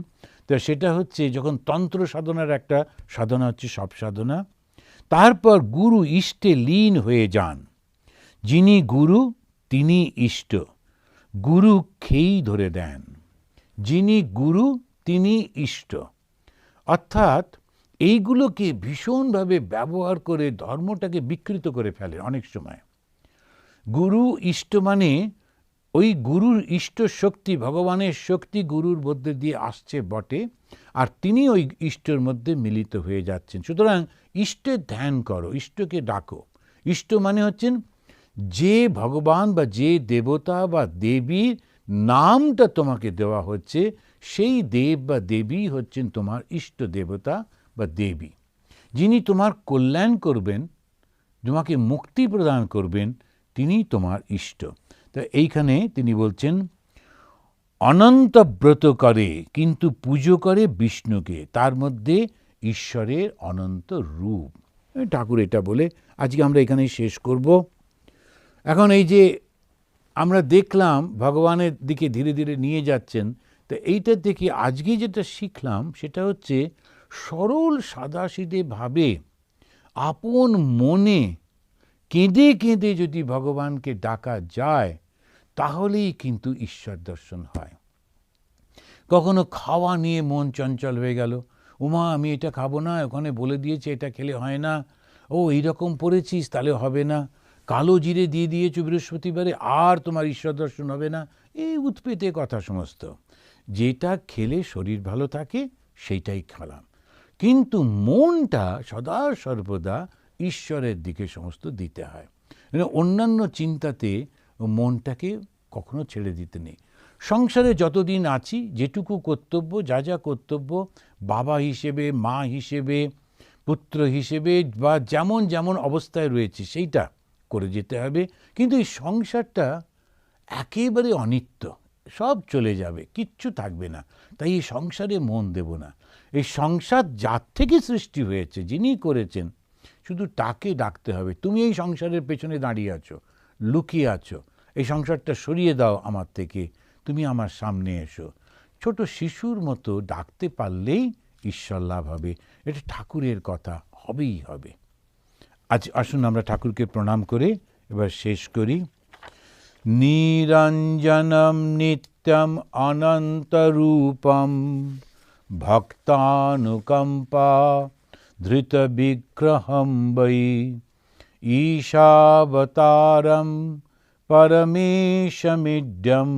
তো সেটা হচ্ছে যখন তন্ত্র সাধনার একটা সাধনা হচ্ছে সব সাধনা, তারপর গুরু ইষ্টে লীন হয়ে যান। যিনি গুরু তিনি ইষ্ট, গুরু খেই ধরে দেন। যিনি গুরু তিনি ইষ্ট। অর্থাৎ এইগুলোকে ভীষণভাবে ব্যবহার করে ধর্মটাকে বিকৃত করে ফেলে অনেক সময়। গুরু ইষ্ট মানে ওই গুরুর ইষ্ট শক্তি, ভগবানের শক্তি গুরুর মধ্যে দিয়ে আসছে বটে, আর তিনি ওই ইষ্টের মধ্যে মিলিত হয়ে যাচ্ছেন। সুতরাং ইষ্টের ধ্যান করো, ইষ্টকে ডাকো। ইষ্ট মানে হচ্ছেন যে ভগবান বা যে দেবতা বা দেবীর নামটা তোমাকে দেওয়া হচ্ছে, সেই দেব বা দেবী হচ্ছেন তোমার ইষ্ট দেবতা বা দেবী। যিনি তোমার কল্যাণ করবেন, তোমাকে মুক্তি প্রদান করবেন, তিনি তোমার ইষ্ট। তা এইখানে তিনি বলছেন, অনন্ত ব্রত করে কিন্তু পুজো করে বিষ্ণুকে, তার মধ্যে ঈশ্বরের অনন্ত রূপ। ঠাকুর এটা বলে আজকে আমরা এখানেই শেষ করব। এখন এই যে আমরা দেখলাম ভগবানের দিকে ধীরে ধীরে নিয়ে যাচ্ছেন, তো এইটা দেখে আজকে যেটা শিখলাম সেটা হচ্ছে সরল সাদাসিধে ভাবে আপন মনে কেঁদে কেঁদে যদি ভগবানকে ডাকা যায়, তাহলেই কিন্তু ঈশ্বর দর্শন হয়। কখনো খাওয়া নিয়ে মন চঞ্চল হয়ে গেল, উমা আমি এটা খাবো না, ওখানে বলে দিয়েছে এটা খেলে হয় না, ও এইরকম পড়েছিস তাহলে হবে না, কালো জিরে দিয়ে দিয়েছো বৃহস্পতিবারে, আর তোমার ঈশ্বর দর্শন হবে না, এই উৎপেতে কথা সমস্ত। যেটা খেলে শরীর ভালো থাকে সেইটাই খেলাম, কিন্তু মনটা সদা সর্বদা ঈশ্বরের দিকে সমস্ত দিতে হয়। মানে অন্যান্য চিন্তাতে মনটাকে কখনো ছেড়ে দিতে নেই। সংসারে যতদিন আছি যেটুকু কর্তব্য, যা যা কর্তব্য বাবা হিসেবে, মা হিসেবে, পুত্র হিসেবে বা যেমন যেমন অবস্থায় রয়েছে সেইটা করে যেতে হবে। কিন্তু এই সংসারটা একেবারে অনিত্য, সব চলে যাবে, কিচ্ছু থাকবে না। তাই এই সংসারে মন দেব না। এই সংসার যার থেকে সৃষ্টি হয়েছে, যিনি করেছেন, শুধু তাকে ডাকতে হবে। তুমি এই সংসারের পেছনে দাঁড়িয়ে আছো, লুকিয়ে আছো, এই সংসারটা সরিয়ে দাও আমার থেকে, তুমি আমার সামনে এসো। ছোট শিশুর মতো ডাকতে পারলেই ঈশ্বর লাভ হবে। এটা ঠাকুরের কথা, হবেই হবে। আজ আসুন আমরা ঠাকুরকে প্রণাম করে এবার শেষ করি। নিরঞ্জনম নিত্যম অনন্তরূপম ভক্তানুকম্পা ধৃতবিগ্রহম বৈ ঈশাবতারম পরমেশমিড্যম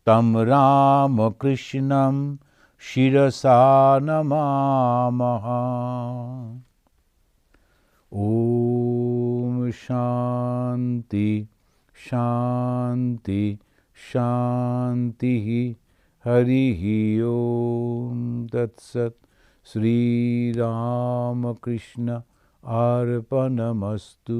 তম রামকৃষ্ণম শিরসা নমামহ। ওম শান্তি শান্তি শান্তি। হরি ওম তৎসৎ। শ্রীরামকৃষ্ণ अर्पणमस्तु।